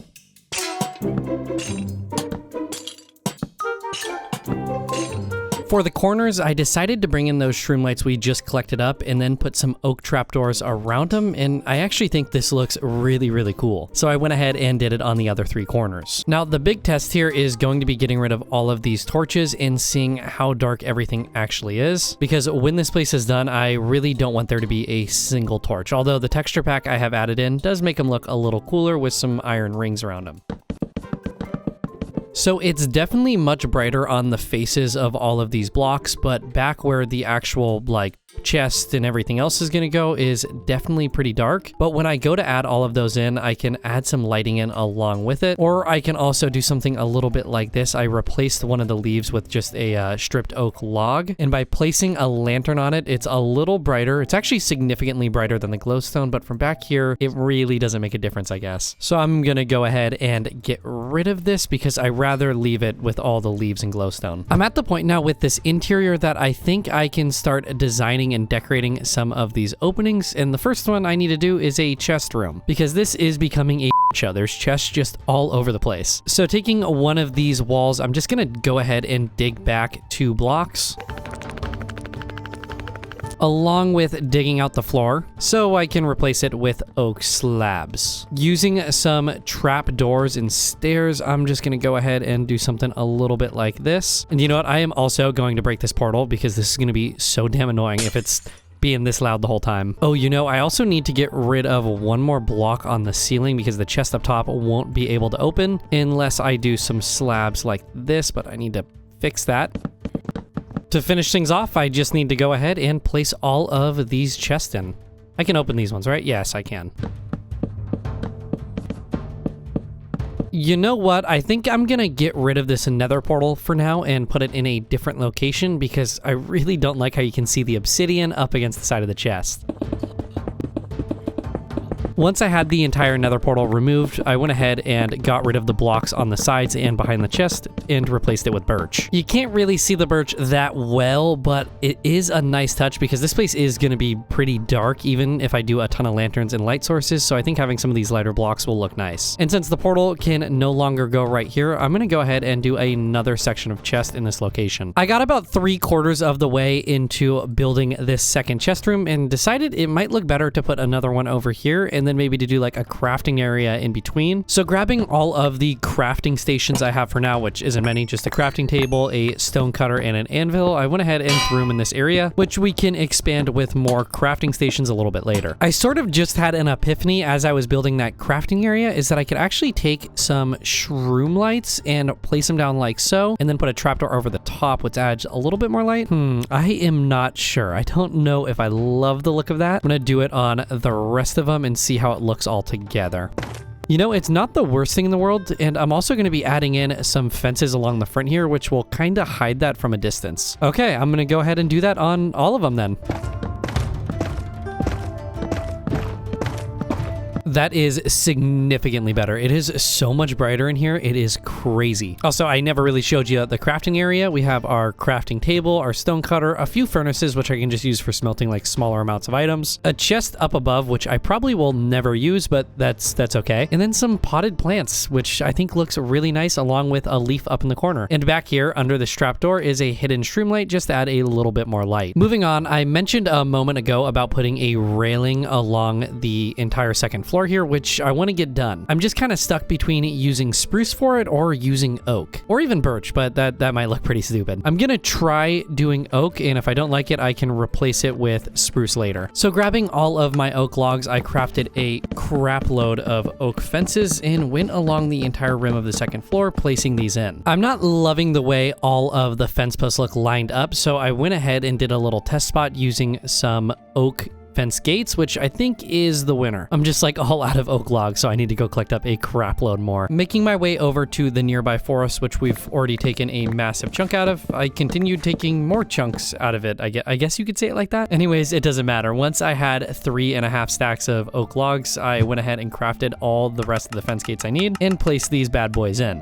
For the corners, I decided to bring in those shroom lights we just collected up and then put some oak trapdoors around them, and I actually think this looks really, really cool. So I went ahead and did it on the other 3 corners. Now, the big test here is going to be getting rid of all of these torches and seeing how dark everything actually is, because when this place is done, I really don't want there to be a single torch, although the texture pack I have added in does make them look a little cooler with some iron rings around them. So it's definitely much brighter on the faces of all of these blocks, but back where the actual like chest and everything else is going to go is definitely pretty dark. But when I go to add all of those in, I can add some lighting in along with it, or I can also do something a little bit like this. I replaced one of the leaves with just a stripped oak log, and by placing a lantern on it, it's a little brighter. It's actually significantly brighter than the glowstone, but from back here, it really doesn't make a difference, I guess. So I'm going to go ahead and get rid of this because I rather leave it with all the leaves and glowstone. I'm at the point now with this interior that I think I can start designing and decorating some of these openings, and the first one I need to do is a chest room, because this is becoming a show. There's chests just all over the place. So taking one of these walls, I'm just gonna go ahead and dig back 2 blocks. along with digging out the floor so I can replace it with oak slabs. Using some trap doors and stairs, I'm just gonna go ahead and do something a little bit like this. And you know what? I am also going to break this portal because this is gonna be so damn annoying if it's being this loud the whole time. Oh, you know, I also need to get rid of one more block on the ceiling because the chest up top won't be able to open unless I do some slabs like this, but I need to fix that. To finish things off, I just need to go ahead and place all of these chests in. I can open these ones, right? Yes, I can. You know what? I think I'm gonna get rid of this nether portal for now and put it in a different location because I really don't like how you can see the obsidian up against the side of the chest. Once I had the entire nether portal removed, I went ahead and got rid of the blocks on the sides and behind the chest and replaced it with birch. You can't really see the birch that well, but it is a nice touch because this place is going to be pretty dark even if I do a ton of lanterns and light sources, so I think having some of these lighter blocks will look nice. And since the portal can no longer go right here, I'm going to go ahead and do another section of chest in this location. I got about 3/4 of the way into building this second chest room and decided it might look better to put another one over here and then maybe to do like a crafting area in between. So grabbing all of the crafting stations I have for now, which isn't many, just a crafting table, a stone cutter, and an anvil, I went ahead and threw them in this area, which we can expand with more crafting stations a little bit later. I sort of just had an epiphany as I was building that crafting area, is that I could actually take some shroom lights and place them down like so, and then put a trapdoor over the top, which adds a little bit more light. I am not sure. I don't know if I love the look of that. I'm gonna do it on the rest of them and see how it looks all together. You know, it's not the worst thing in the world, and I'm also going to be adding in some fences along the front here, which will kind of hide that from a distance. Okay, I'm going to go ahead and do that on all of them then. That is significantly better. It is so much brighter in here. It is crazy. Also, I never really showed you the crafting area. We have our crafting table, our stone cutter, a few furnaces, which I can just use for smelting like smaller amounts of items, a chest up above, which I probably will never use, but that's okay. And then some potted plants, which I think looks really nice, along with a leaf up in the corner. And back here under this trapdoor is a hidden streamlight, just to add a little bit more light. Moving on, I mentioned a moment ago about putting a railing along the entire second floor here, which I want to get done. I'm just kind of stuck between using spruce for it or using oak, or even birch, but that might look pretty stupid. I'm gonna try doing oak, and if I don't like it, I can replace it with spruce later. So grabbing all of my oak logs, I crafted a crap load of oak fences and went along the entire rim of the second floor, placing these in. I'm not loving the way all of the fence posts look lined up, so I went ahead and did a little test spot using some oak fence gates, which I think is the winner. I'm just like all out of oak logs, so I need to go collect up a crap load more. Making my way over to the nearby forest, which we've already taken a massive chunk out of, I continued taking more chunks out of it. I guess you could say it like that. Anyways, it doesn't matter. Once I had 3.5 stacks of oak logs, I went ahead and crafted all the rest of the fence gates I need and placed these bad boys in.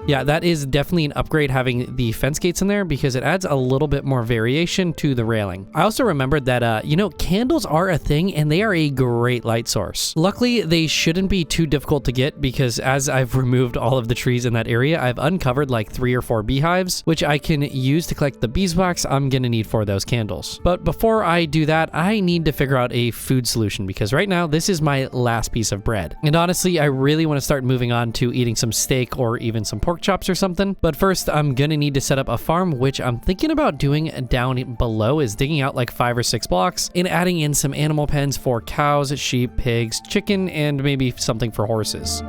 Yeah, that is definitely an upgrade having the fence gates in there because it adds a little bit more variation to the railing. I also remembered that, you know, candles are a thing and they are a great light source. Luckily, they shouldn't be too difficult to get because as I've removed all of the trees in that area, I've uncovered like 3 or 4 beehives, which I can use to collect the beeswax I'm gonna need for those candles. But before I do that, I need to figure out a food solution because right now, this is my last piece of bread. And honestly, I really want to start moving on to eating some steak or even some pork chops or something. But first, I'm gonna need to set up a farm, which I'm thinking about doing down below is digging out like 5 or 6 blocks and adding in some animal pens for cows, sheep, pigs, chicken, and maybe something for horses.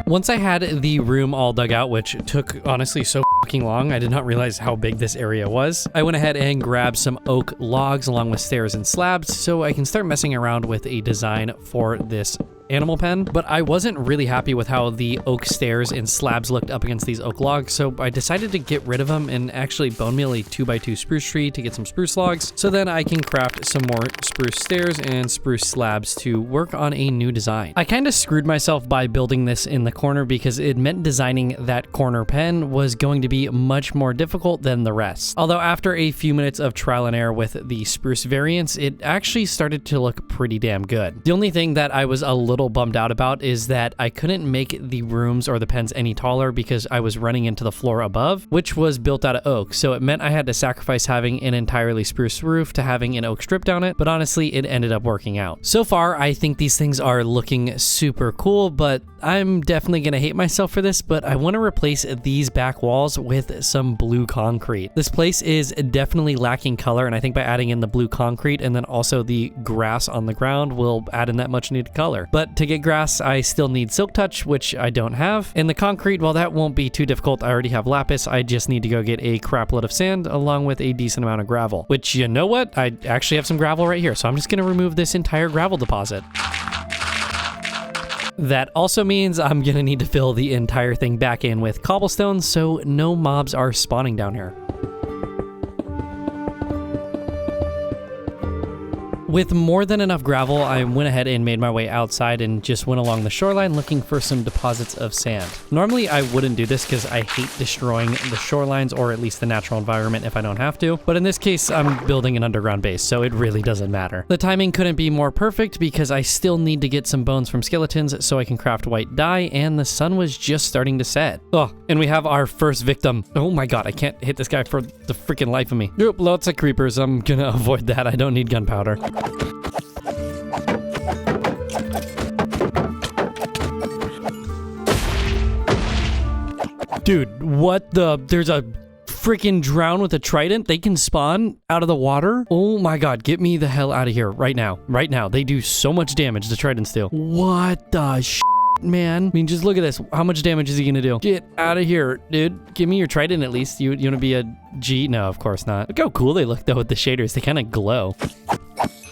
Once I had the room all dug out, which took honestly so fucking long, I did not realize how big this area was. I went ahead and grabbed some oak logs along with stairs and slabs so I can start messing around with a design for this animal pen, but I wasn't really happy with how the oak stairs and slabs looked up against these oak logs, so I decided to get rid of them and actually bone meal a 2x2 spruce tree to get some spruce logs, so then I can craft some more spruce stairs and spruce slabs to work on a new design. I kind of screwed myself by building this in the corner because it meant designing that corner pen was going to be much more difficult than the rest. Although after a few minutes of trial and error with the spruce variants, it actually started to look pretty damn good. The only thing that I was a little little bummed out about is that I couldn't make the rooms or the pens any taller because I was running into the floor above, which was built out of oak. So it meant I had to sacrifice having an entirely spruce roof to having an oak strip down it, but honestly, it ended up working out. So far, I think these things are looking super cool, but I'm definitely gonna hate myself for this, but I want to replace these back walls with some blue concrete. This place is definitely lacking color, and I think by adding in the blue concrete and then also the grass on the ground will add in that much needed color. But to get grass, I still need silk touch, which I don't have. And the concrete, well, that won't be too difficult. I already have lapis. I just need to go get a crap load of sand along with a decent amount of gravel, which, you know what? I actually have some gravel right here. So I'm just gonna remove this entire gravel deposit. That also means I'm gonna need to fill the entire thing back in with cobblestone so no mobs are spawning down here. With more than enough gravel, I went ahead and made my way outside and just went along the shoreline looking for some deposits of sand. Normally, I wouldn't do this because I hate destroying the shorelines or at least the natural environment if I don't have to. But in this case, I'm building an underground base, so it really doesn't matter. The timing couldn't be more perfect because I still need to get some bones from skeletons so I can craft white dye, and the sun was just starting to set. Oh, and we have our first victim. Oh my god, I can't hit this guy for the freaking life of me. Nope, lots of creepers. I'm gonna avoid that. I don't need gunpowder. Dude, what the? There's a freaking drown with a trident. They can spawn out of the water. Oh my god, get me the hell out of here right now. Right now. They do so much damage, the tridents do. What the man? I mean, just look at this. How much damage is he gonna do? Get out of here, dude. Give me your trident at least. You wanna be a G? No, of course not. Look how cool they look though with the shaders. They kind of glow.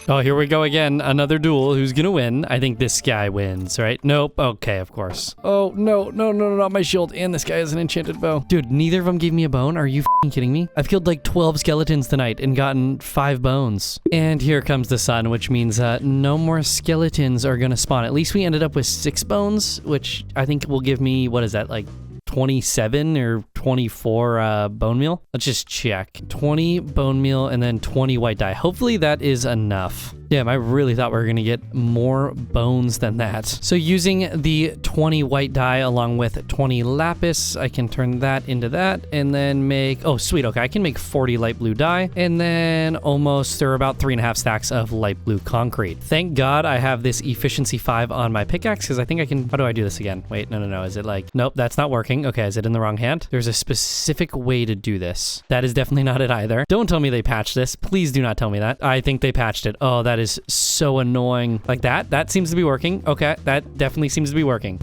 Oh, here we go again. Another duel. Who's gonna win? I think this guy wins, right? Nope. Okay, of course. Oh, no, not my shield. And this guy has an enchanted bow. Dude, neither of them gave me a bone. Are you f***ing kidding me? I've killed like 12 skeletons tonight and gotten 5 bones. And here comes the sun, which means no more skeletons are gonna spawn. At least we ended up with 6 bones, which I think will give me, what is that, like 27 or 24 bone meal? Let's just check. 20 bone meal and then 20 white dye. Hopefully that is enough. Damn, I really thought we were gonna get more bones than that. So using the 20 white dye along with 20 lapis, I can turn that into that and then make, oh sweet, okay, I can make 40 light blue dye and then almost, or about 3.5 stacks of light blue concrete. Thank God I have this efficiency 5 on my pickaxe because I think I can, how do I do this again? Wait, no, is it like, nope, that's not working. Okay, is it in the wrong hand? There's a specific way to do this. That is definitely not it either. Don't tell me they patched this. Please do not tell me that. I think they patched it. Oh, that is so annoying. Like that seems to be working. Okay, that definitely seems to be working.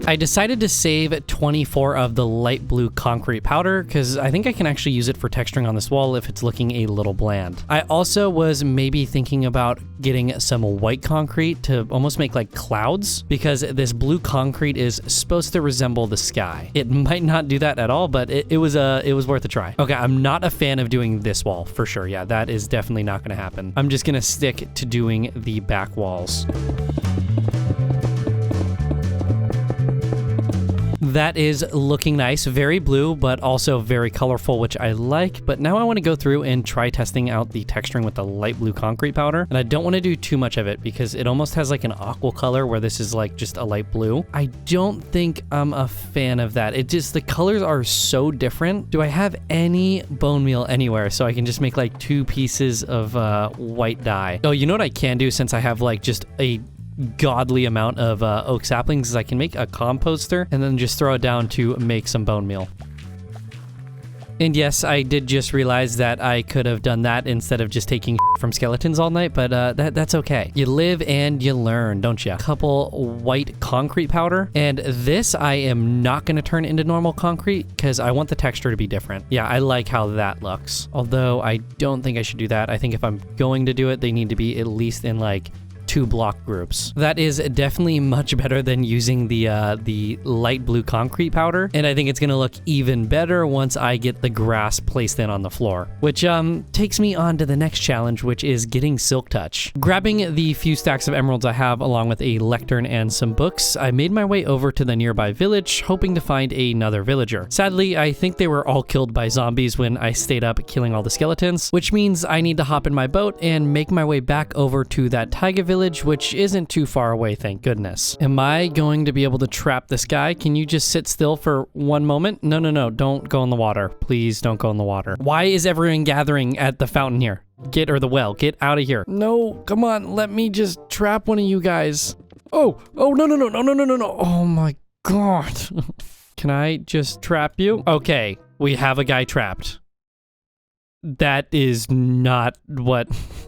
I decided to save 24 of the light blue concrete powder because I think I can actually use it for texturing on this wall if it's looking a little bland. I also was maybe thinking about getting some white concrete to almost make like clouds because this blue concrete is supposed to resemble the sky. It might not do that at all, but it was worth a try. Okay, I'm not a fan of doing this wall for sure. Yeah, that is definitely not going to happen. I'm just going to stick to doing the back walls. That is looking nice, very blue, but also very colorful, which I like. But now I want to go through and try testing out the texturing with the light blue concrete powder. And I don't want to do too much of it because it almost has like an aqua color where this is like just a light blue. I don't think I'm a fan of that. It just, the colors are so different. Do I have any bone meal anywhere so I can just make like 2 pieces of white dye? Oh, you know what I can do since I have like just a godly amount of oak saplings is I can make a composter and then just throw it down to make some bone meal. And yes, I did just realize that I could have done that instead of just taking from skeletons all night, but that's okay. You live and you learn, don't you? Couple white concrete powder, and this I am not going to turn into normal concrete because I want the texture to be different. Yeah, I like how that looks. Although I don't think I should do that. I think if I'm going to do it, they need to be at least in like 2 block groups. That is definitely much better than using the light blue concrete powder, and I think it's gonna look even better once I get the grass placed in on the floor, which takes me on to the next challenge, which is getting silk touch. Grabbing the few stacks of emeralds I have along with a lectern and some books, I made my way over to the nearby village hoping to find another villager. Sadly, I think they were all killed by zombies when I stayed up killing all the skeletons, which means I need to hop in my boat and make my way back over to that taiga village village, which isn't too far away, thank goodness. Am I going to be able to trap this guy? Can you just sit still for one moment? No, no, no, don't go in the water. Please don't go in the water. Why is everyone gathering at the fountain here? Or the well, get out of here. No, come on, let me just trap one of you guys. Oh, no, no, no, no, no, no, no, no. Oh my God. Can I just trap you? Okay, we have a guy trapped. That is not what...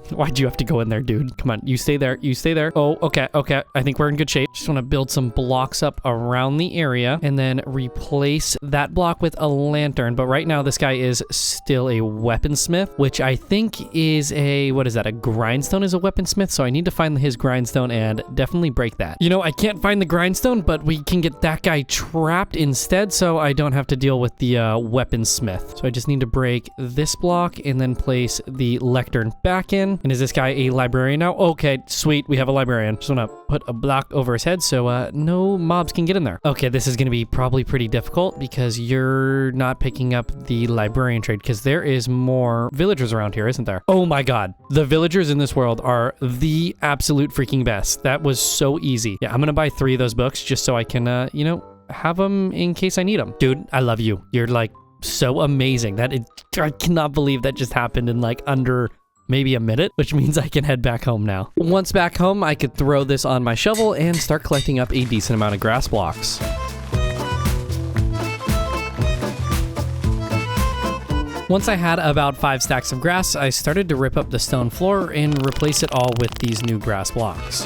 Why'd you have to go in there, dude? Come on, you stay there. You stay there. Oh, okay, okay. I think we're in good shape. Just want to build some blocks up around the area and then replace that block with a lantern. But right now, this guy is still a weaponsmith, which I think is a... What is that? A grindstone is a weaponsmith. So I need to find his grindstone and definitely break that. You know, I can't find the grindstone, but we can get that guy trapped instead so I don't have to deal with the weaponsmith. So I just need to break this block and then place the lectern back in. And is this guy a librarian now? Okay, sweet. We have a librarian. Just want to put a block over his head so no mobs can get in there. Okay, this is going to be probably pretty difficult because you're not picking up the librarian trade because there is more villagers around here, isn't there? Oh my God. The villagers in this world are the absolute freaking best. That was so easy. Yeah, I'm going to buy 3 of those books just so I can, you know, have them in case I need them. Dude, I love you. You're like so amazing. I cannot believe that just happened in like under maybe a minute, which means I can head back home now. Once back home, I could throw this on my shovel and start collecting up a decent amount of grass blocks. Once I had about 5 stacks of grass, I started to rip up the stone floor and replace it all with these new grass blocks.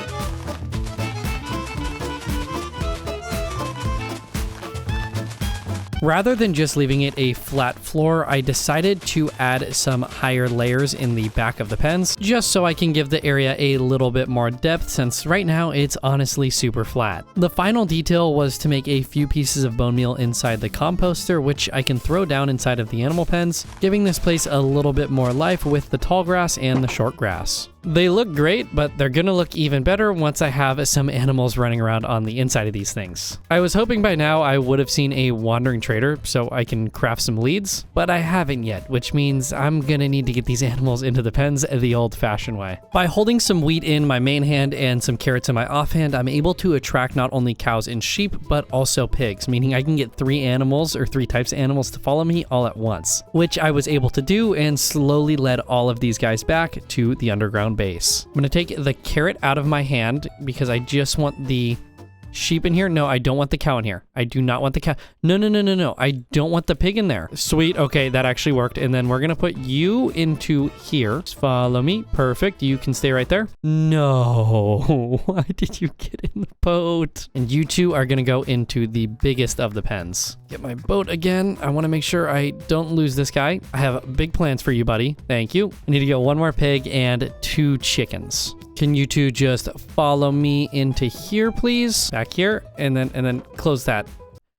Rather than just leaving it a flat floor, I decided to add some higher layers in the back of the pens, just so I can give the area a little bit more depth since right now it's honestly super flat. The final detail was to make a few pieces of bone meal inside the composter, which I can throw down inside of the animal pens, giving this place a little bit more life with the tall grass and the short grass. They look great, but they're gonna look even better once I have some animals running around on the inside of these things. I was hoping by now I would have seen a wandering trader so I can craft some leads, but I haven't yet, which means I'm gonna need to get these animals into the pens the old-fashioned way. By holding some wheat in my main hand and some carrots in my offhand, I'm able to attract not only cows and sheep, but also pigs, meaning I can get 3 animals or 3 types of animals to follow me all at once, which I was able to do and slowly led all of these guys back to the underground base. I'm gonna take the carrot out of my hand because I just want the sheep in here. No, I don't want the cow in here. I do not want the cow. No, no, no, no, no. I don't want the pig in there. Sweet. Okay, that actually worked. And then we're gonna put you into here. Just follow me. Perfect. You can stay right there. No. Why did you get in the boat? And you two are gonna go into the biggest of the pens. Get my boat again. I want to make sure I don't lose this guy. I have big plans for you, buddy. Thank you. I need to get 1 more pig and 2 chickens. Can you two just follow me into here, please? Back here, and then close that.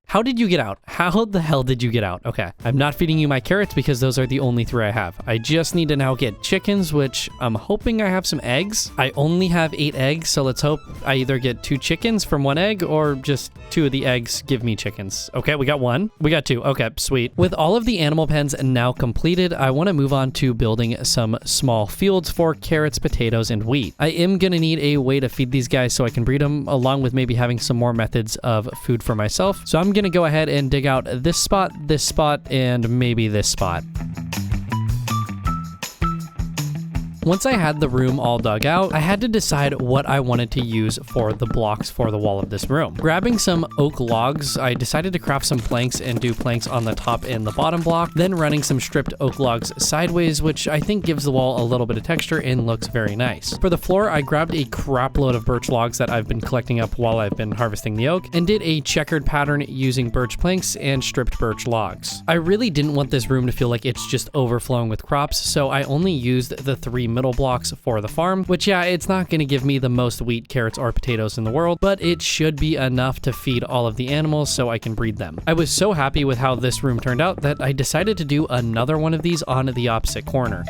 How did you get out? How the hell did you get out? Okay, I'm not feeding you my carrots because those are the only 3 I have. I just need to now get chickens, which I'm hoping I have some eggs. I only have 8 eggs, so let's hope I either get 2 chickens from 1 egg or just 2 of the eggs give me chickens. Okay, we got 1. We got 2. Okay, sweet. With all of the animal pens now completed, I want to move on to building some small fields for carrots, potatoes, and wheat. I am going to need a way to feed these guys so I can breed them, along with maybe having some more methods of food for myself. So I'm going to go ahead and dig out this spot, and maybe this spot. Once I had the room all dug out, I had to decide what I wanted to use for the blocks for the wall of this room. Grabbing some oak logs, I decided to craft some planks and do planks on the top and the bottom block, then running some stripped oak logs sideways, which I think gives the wall a little bit of texture and looks very nice. For the floor, I grabbed a crap load of birch logs that I've been collecting up while I've been harvesting the oak, and did a checkered pattern using birch planks and stripped birch logs. I really didn't want this room to feel like it's just overflowing with crops, so I only used the 3 middle blocks for the farm, which yeah, it's not going to give me the most wheat, carrots, or potatoes in the world, but it should be enough to feed all of the animals so I can breed them. I was so happy with how this room turned out that I decided to do another one of these on the opposite corner.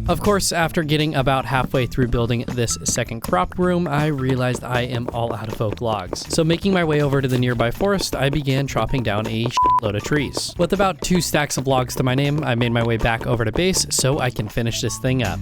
Of course, after getting about halfway through building this second crop room, I realized I am all out of oak logs. So making my way over to the nearby forest, I began chopping down a shitload of trees. With about 2 stacks of logs to my name, I made my way back over to base so I can finish this thing up.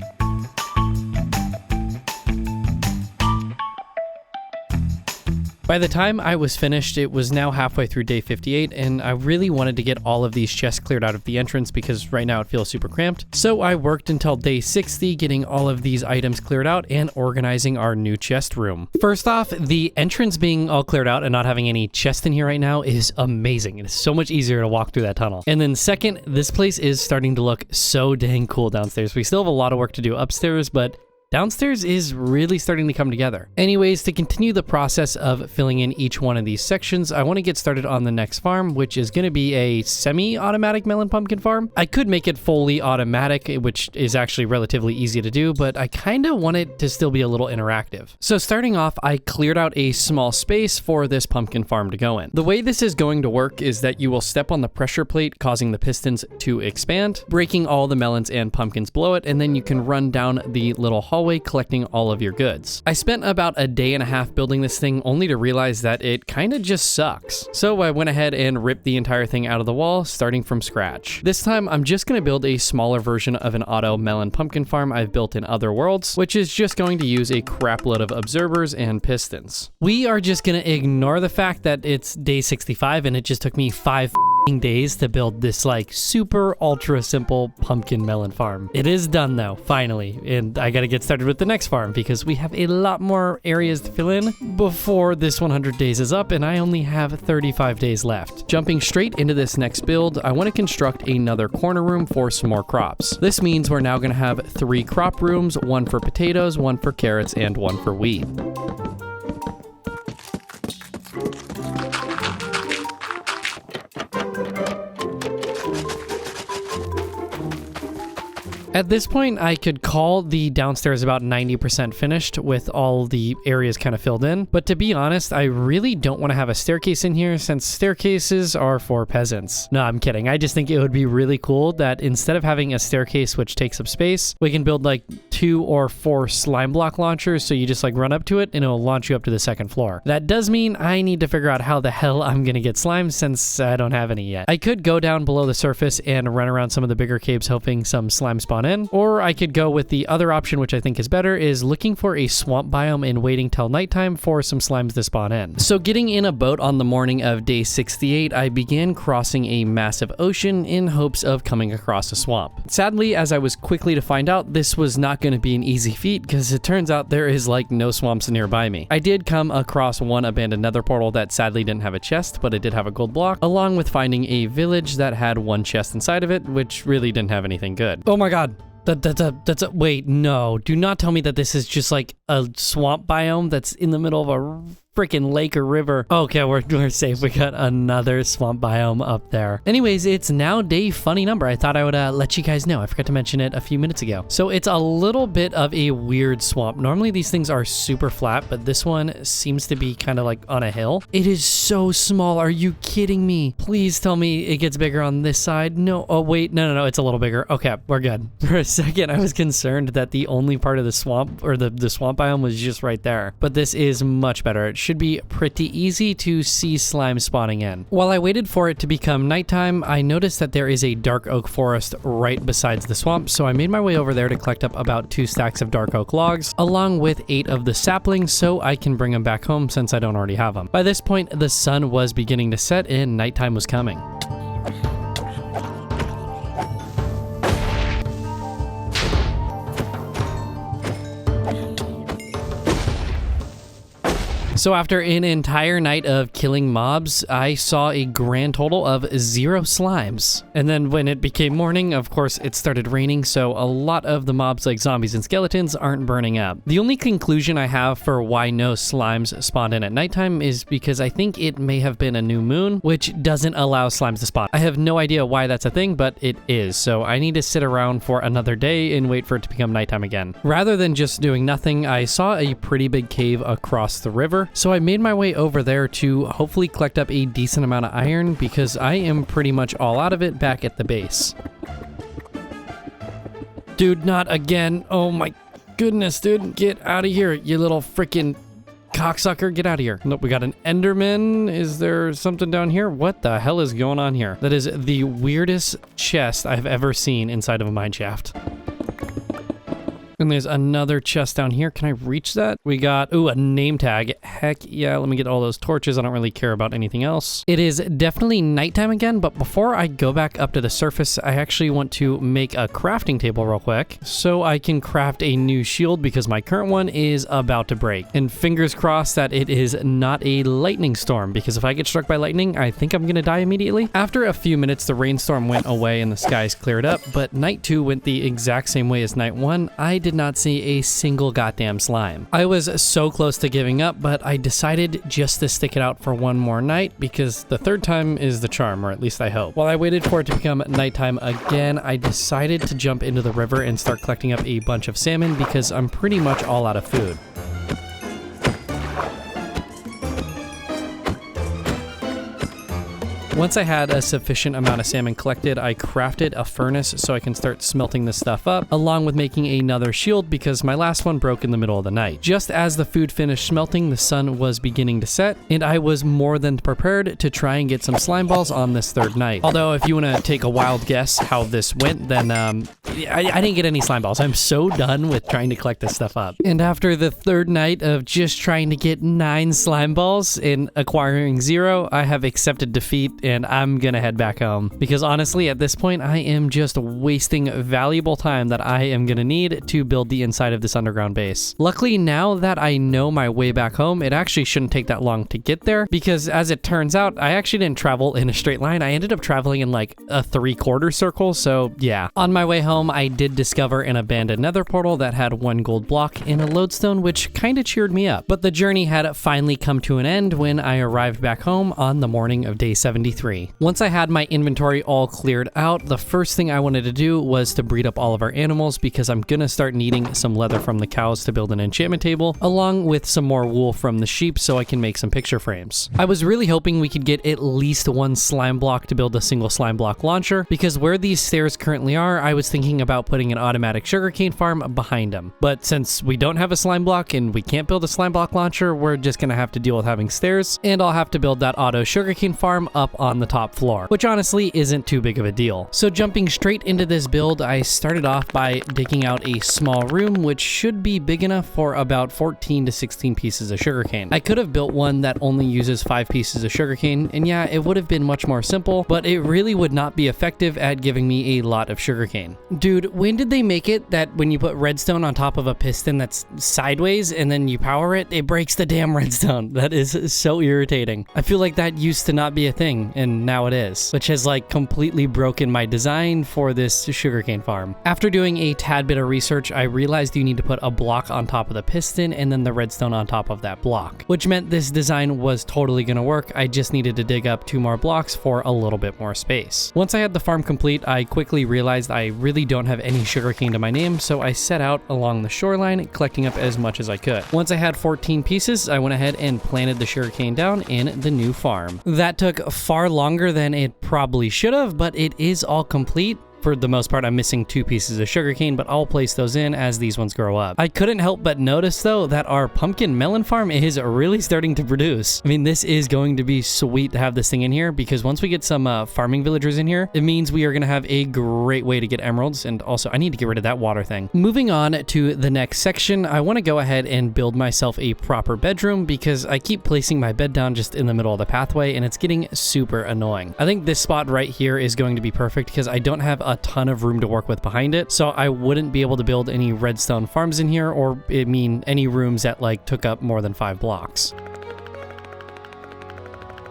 By the time I was finished, it was now halfway through day 58, and I really wanted to get all of these chests cleared out of the entrance because right now it feels super cramped. So I worked until day 60 getting all of these items cleared out and organizing our new chest room. First off, the entrance being all cleared out and not having any chest in here right now is amazing. It is so much easier to walk through that tunnel. And then second, this place is starting to look so dang cool downstairs. We still have a lot of work to do upstairs, but downstairs is really starting to come together. Anyways, to continue the process of filling in each one of these sections, I want to get started on the next farm, which is going to be a semi-automatic melon pumpkin farm. I could make it fully automatic, which is actually relatively easy to do, but I kind of want it to still be a little interactive. So starting off, I cleared out a small space for this pumpkin farm to go in. The way this is going to work is that you will step on the pressure plate, causing the pistons to expand, breaking all the melons and pumpkins below it, and then you can run down the little hallway collecting all of your goods. I spent about a day and a half building this thing only to realize that it kind of just sucks. So I went ahead and ripped the entire thing out of the wall, starting from scratch. This time I'm just going to build a smaller version of an auto melon pumpkin farm I've built in other worlds, which is just going to use a crap load of observers and pistons. We are just going to ignore the fact that it's day 65 and it just took me 5 days to build this like super ultra simple pumpkin melon farm. It is done though, finally, and I gotta get started with the next farm because we have a lot more areas to fill in before this 100 days is up, and I only have 35 days left. Jumping straight into this next build, I want to construct another corner room for some more crops. This means we're now gonna have 3 crop rooms, 1 for potatoes, 1 for carrots, and 1 for wheat. At this point, I could call the downstairs about 90% finished with all the areas kind of filled in. But to be honest, I really don't want to have a staircase in here since staircases are for peasants. No, I'm kidding. I just think it would be really cool that instead of having a staircase which takes up space, we can build like 2 or 4 slime block launchers. So you just like run up to it and it'll launch you up to the second floor. That does mean I need to figure out how the hell I'm going to get slime since I don't have any yet. I could go down below the surface and run around some of the bigger caves hoping some slime spawn in, or I could go with the other option, which I think is better, is looking for a swamp biome and waiting till nighttime for some slimes to spawn in. So getting in a boat on the morning of day 68, I began crossing a massive ocean in hopes of coming across a swamp. Sadly, as I was quickly to find out, this was not going to be an easy feat because it turns out there is like no swamps nearby me. I did come across one abandoned nether portal that sadly didn't have a chest, but it did have a gold block, along with finding a village that had 1 chest inside of it, which really didn't have anything good. Oh my god. Wait, no. Do not tell me that this is just like a swamp biome that's in the middle of a freaking lake or river. Okay, we're safe. We got another swamp biome up there. Anyways, it's now day funny number. I thought I would let you guys know. I forgot to mention it a few minutes ago. So it's a little bit of a weird swamp. Normally these things are super flat, but this one seems to be kind of like on a hill. It is so small. Are you kidding me? Please tell me it gets bigger on this side. No. Oh, wait. No. It's a little bigger. Okay, we're good. For a second, I was concerned that the only part of the swamp or the swamp biome was just right there, but this is much better. It should be pretty easy to see slime spawning in. While I waited for it to become nighttime, I noticed that there is a dark oak forest right besides the swamp, so I made my way over there to collect up about 2 stacks of dark oak logs, along with 8 of the saplings so I can bring them back home since I don't already have them. By this point, the sun was beginning to set and nighttime was coming. So after an entire night of killing mobs, I saw a grand total of 0 slimes. And then when it became morning, of course, it started raining, so a lot of the mobs like zombies and skeletons aren't burning up. The only conclusion I have for why no slimes spawned in at nighttime is because I think it may have been a new moon, which doesn't allow slimes to spawn. I have no idea why that's a thing, but it is, so I need to sit around for another day and wait for it to become nighttime again. Rather than just doing nothing, I saw a pretty big cave across the river, so I made my way over there to hopefully collect up a decent amount of iron because I am pretty much all out of it back at the base. Dude, not again. Oh my goodness, dude. Get out of here, you little freaking cocksucker. Get out of here. Nope, we got an Enderman. Is there something down here? What the hell is going on here? That is the weirdest chest I've ever seen inside of a mine shaft. And there's another chest down here. Can I reach that? We got, ooh, a name tag. Heck yeah, let me get all those torches. I don't really care about anything else. It is definitely nighttime again, but before I go back up to the surface, I actually want to make a crafting table real quick so I can craft a new shield because my current one is about to break. And fingers crossed that it is not a lightning storm, because if I get struck by lightning, I think I'm gonna die immediately. After a few minutes, the rainstorm went away and the skies cleared up, but night 2 went the exact same way as night 1. I did not see a single goddamn slime. I was so close to giving up, but I decided just to stick it out for one more night because the third time is the charm, or at least I hope. While I waited for it to become nighttime again, I decided to jump into the river and start collecting up a bunch of salmon because I'm pretty much all out of food. Once I had a sufficient amount of salmon collected, I crafted a furnace so I can start smelting this stuff up, along with making another shield because my last one broke in the middle of the night. Just as the food finished smelting, the sun was beginning to set, and I was more than prepared to try and get some slime balls on this third night. Although, if you want to take a wild guess how this went, then I didn't get any slime balls. I'm so done with trying to collect this stuff up. And after the third night of just trying to get 9 slime balls and acquiring 0, I have accepted defeat and I'm gonna head back home. Because honestly, at this point, I am just wasting valuable time that I am gonna need to build the inside of this underground base. Luckily, now that I know my way back home, it actually shouldn't take that long to get there, because as it turns out, I actually didn't travel in a straight line. I ended up traveling in like a 3/4 circle, so yeah. On my way home, I did discover an abandoned nether portal that had 1 gold block and a lodestone, which kinda cheered me up. But the journey had finally come to an end when I arrived back home on the morning of day 73. Once I had my inventory all cleared out, the first thing I wanted to do was to breed up all of our animals because I'm gonna start needing some leather from the cows to build an enchantment table, along with some more wool from the sheep so I can make some picture frames. I was really hoping we could get at least 1 slime block to build a single slime block launcher, because where these stairs currently are, I was thinking about putting an automatic sugarcane farm behind them. But since we don't have a slime block and we can't build a slime block launcher, we're just gonna have to deal with having stairs, and I'll have to build that auto sugarcane farm up on the top floor, which honestly isn't too big of a deal. So jumping straight into this build, I started off by digging out a small room, which should be big enough for about 14 to 16 pieces of sugarcane. I could have built one that only uses 5 pieces of sugarcane, and yeah, it would have been much more simple, but it really would not be effective at giving me a lot of sugarcane. Dude, when did they make it that when you put redstone on top of a piston that's sideways and then you power it, it breaks the damn redstone? That is so irritating. I feel like that used to not be a thing, and now it is, which has like completely broken my design for this sugarcane farm. After doing a tad bit of research, I realized you need to put a block on top of the piston and then the redstone on top of that block, which meant this design was totally gonna work. I just needed to dig up 2 more blocks for a little bit more space. Once I had the farm complete, I quickly realized I really don't have any sugarcane to my name, so I set out along the shoreline, collecting up as much as I could. Once I had 14 pieces, I went ahead and planted the sugarcane down in the new farm. That took far longer than it probably should have, but it is all complete. For the most part, I'm missing 2 pieces of sugarcane, but I'll place those in as these ones grow up. I couldn't help but notice, though, that our pumpkin melon farm is really starting to produce. I mean, this is going to be sweet to have this thing in here, because once we get some farming villagers in here, it means we are going to have a great way to get emeralds, and also I need to get rid of that water thing. Moving on to the next section, I want to go ahead and build myself a proper bedroom, because I keep placing my bed down just in the middle of the pathway, and it's getting super annoying. I think this spot right here is going to be perfect, because I don't have a ton of room to work with behind it, so I wouldn't be able to build any redstone farms in here, or I mean any rooms that like took up more than 5 blocks.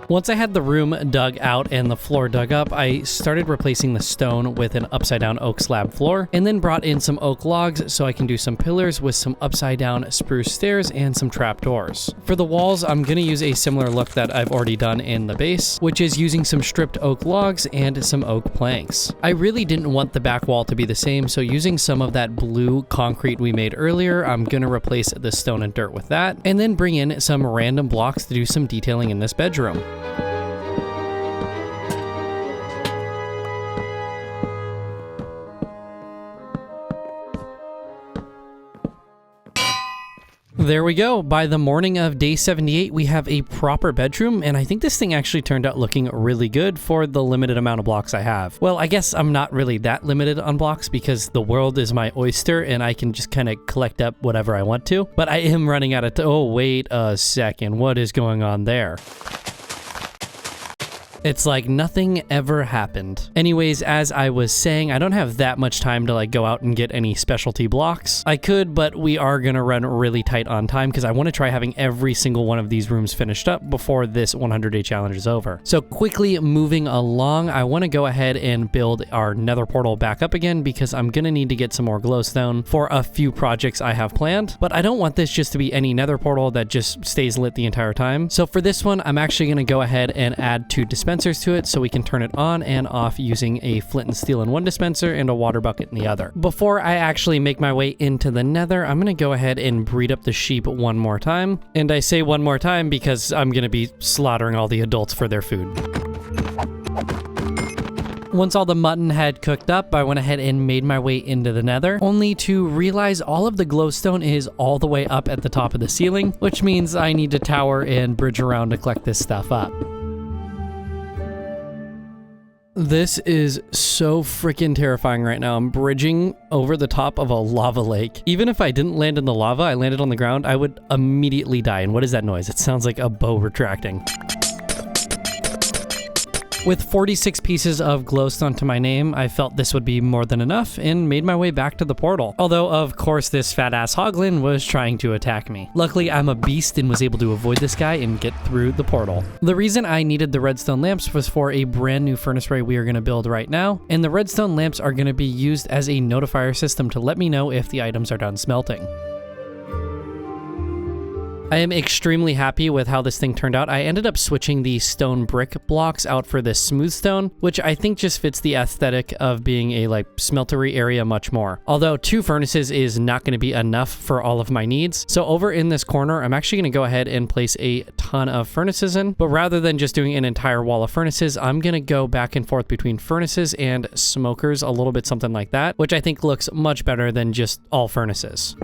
Once I had the room dug out and the floor dug up, I started replacing the stone with an upside down oak slab floor, and then brought in some oak logs so I can do some pillars with some upside down spruce stairs and some trapdoors. For the walls, I'm gonna use a similar look that I've already done in the base, which is using some stripped oak logs and some oak planks. I really didn't want the back wall to be the same, so using some of that blue concrete we made earlier, I'm gonna replace the stone and dirt with that, and then bring in some random blocks to do some detailing in this bedroom. There we go. By the morning of day 78, we have a proper bedroom, and I think this thing actually turned out looking really good for the limited amount of blocks I have. Well, I guess I'm not really that limited on blocks because the world is my oyster and I can just kind of collect up whatever I want to, but I am running out of oh, wait a second. What is going on there? It's like nothing ever happened. Anyways, as I was saying, I don't have that much time to like go out and get any specialty blocks. I could, but we are gonna run really tight on time because I want to try having every single one of these rooms finished up before this 100-day challenge is over. So quickly moving along, I want to go ahead and build our nether portal back up again because I'm gonna need to get some more glowstone for a few projects I have planned, but I don't want this just to be any nether portal that just stays lit the entire time. So for this one, I'm actually gonna go ahead and add 2 dispensers to it so we can turn it on and off using a flint and steel in one dispenser and a water bucket in the other. Before I actually make my way into the nether, I'm going to go ahead and breed up the sheep one more time. And I say one more time because I'm going to be slaughtering all the adults for their food. Once all the mutton had cooked up, I went ahead and made my way into the nether, only to realize all of the glowstone is all the way up at the top of the ceiling, which means I need to tower and bridge around to collect this stuff up. This is so freaking terrifying right now. I'm bridging over the top of a lava lake. Even if I didn't land in the lava, I landed on the ground, I would immediately die. And what is that noise? It sounds like a bow retracting. With 46 pieces of glowstone to my name, I felt this would be more than enough and made my way back to the portal. Although, of course, this fat-ass hoglin was trying to attack me. Luckily, I'm a beast and was able to avoid this guy and get through the portal. The reason I needed the redstone lamps was for a brand new furnace array we are going to build right now, and the redstone lamps are going to be used as a notifier system to let me know if the items are done smelting. I am extremely happy with how this thing turned out. I ended up switching the stone brick blocks out for this smooth stone, which I think just fits the aesthetic of being a like smeltery area much more. Although 2 furnaces is not going to be enough for all of my needs. So over in this corner, I'm actually going to go ahead and place a ton of furnaces in, but rather than just doing an entire wall of furnaces, I'm going to go back and forth between furnaces and smokers, a little bit something like that, which I think looks much better than just all furnaces.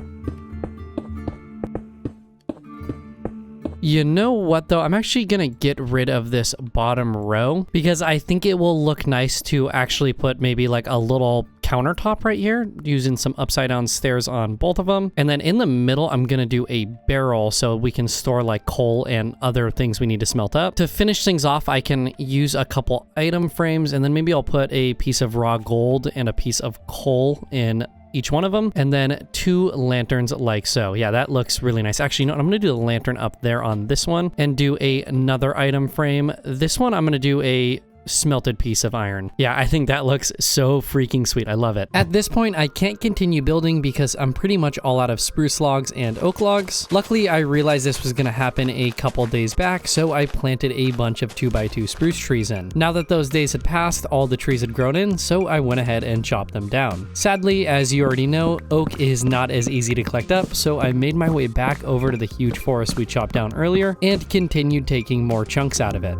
You know what though, I'm actually gonna get rid of this bottom row because I think it will look nice to actually put maybe like a little countertop right here using some upside down stairs on both of them. And then in the middle, I'm gonna do a barrel so we can store like coal and other things we need to smelt up. To finish things off, I can use a couple item frames and then maybe I'll put a piece of raw gold and a piece of coal in each one of them, and then 2 lanterns like so. Yeah, that looks really nice. Actually, you know what? I'm gonna do the lantern up there on this one and do another item frame. This one, I'm gonna do a smelted piece of iron. Yeah, I think that looks so freaking sweet. I love it. At this point, I can't continue building because I'm pretty much all out of spruce logs and oak logs. Luckily, I realized this was going to happen a couple days back, so I planted a bunch of 2x2 spruce trees in. Now that those days had passed, all the trees had grown in, so I went ahead and chopped them down. Sadly, as you already know, oak is not as easy to collect up, so I made my way back over to the huge forest we chopped down earlier and continued taking more chunks out of it.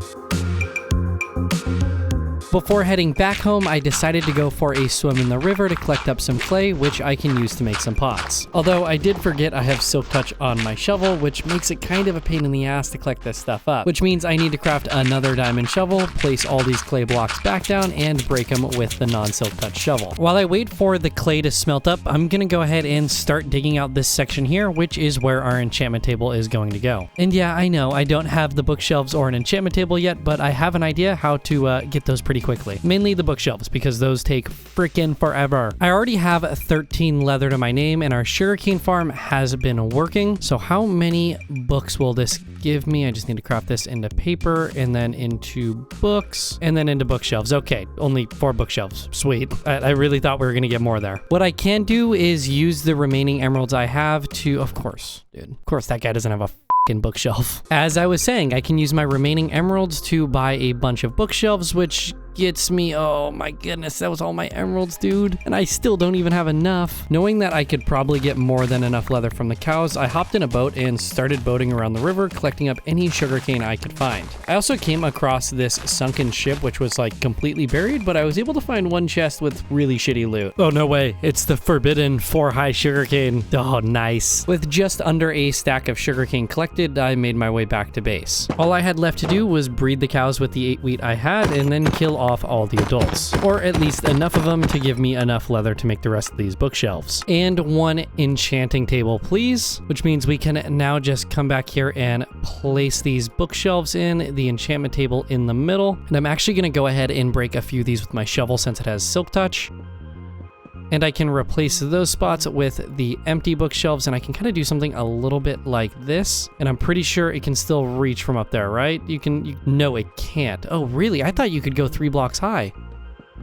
Before heading back home, I decided to go for a swim in the river to collect up some clay, which I can use to make some pots. Although I did forget I have silk touch on my shovel, which makes it kind of a pain in the ass to collect this stuff up, which means I need to craft another diamond shovel, place all these clay blocks back down, and break them with the non-silk touch shovel. While I wait for the clay to smelt up, I'm gonna go ahead and start digging out this section here, which is where our enchantment table is going to go. And yeah, I know I don't have the bookshelves or an enchantment table yet, but I have an idea how to get those pretty quickly. Mainly the bookshelves, because those take freaking forever. I already have 13 leather to my name, and our sugarcane farm has been working. So how many books will this give me? I just need to craft this into paper, and then into books, and then into bookshelves. Okay, only 4 bookshelves. Sweet. I really thought we were gonna get more there. What I can do is use the remaining emeralds I have to, of course, dude, of course that guy doesn't have a bookshelf. As I was saying, I can use my remaining emeralds to buy a bunch of bookshelves, which gets me. Oh my goodness, that was all my emeralds, dude. And I still don't even have enough. Knowing that I could probably get more than enough leather from the cows, I hopped in a boat and started boating around the river, collecting up any sugarcane I could find. I also came across this sunken ship, which was like completely buried, but I was able to find one chest with really shitty loot. Oh, no way. It's the forbidden 4-high sugarcane. Oh, nice. With just under a stack of sugarcane collected, I made my way back to base. All I had left to do was breed the cows with the 8 wheat I had and then kill off all the adults. Or at least enough of them to give me enough leather to make the rest of these bookshelves. And one enchanting table, please, which means we can now just come back here and place these bookshelves in, the enchantment table in the middle. And I'm actually going to go ahead and break a few of these with my shovel since it has silk touch. And I can replace those spots with the empty bookshelves, and I can kind of do something a little bit like this. And I'm pretty sure it can still reach from up there, right? No, it can't. Oh, really? I thought you could go 3 blocks high.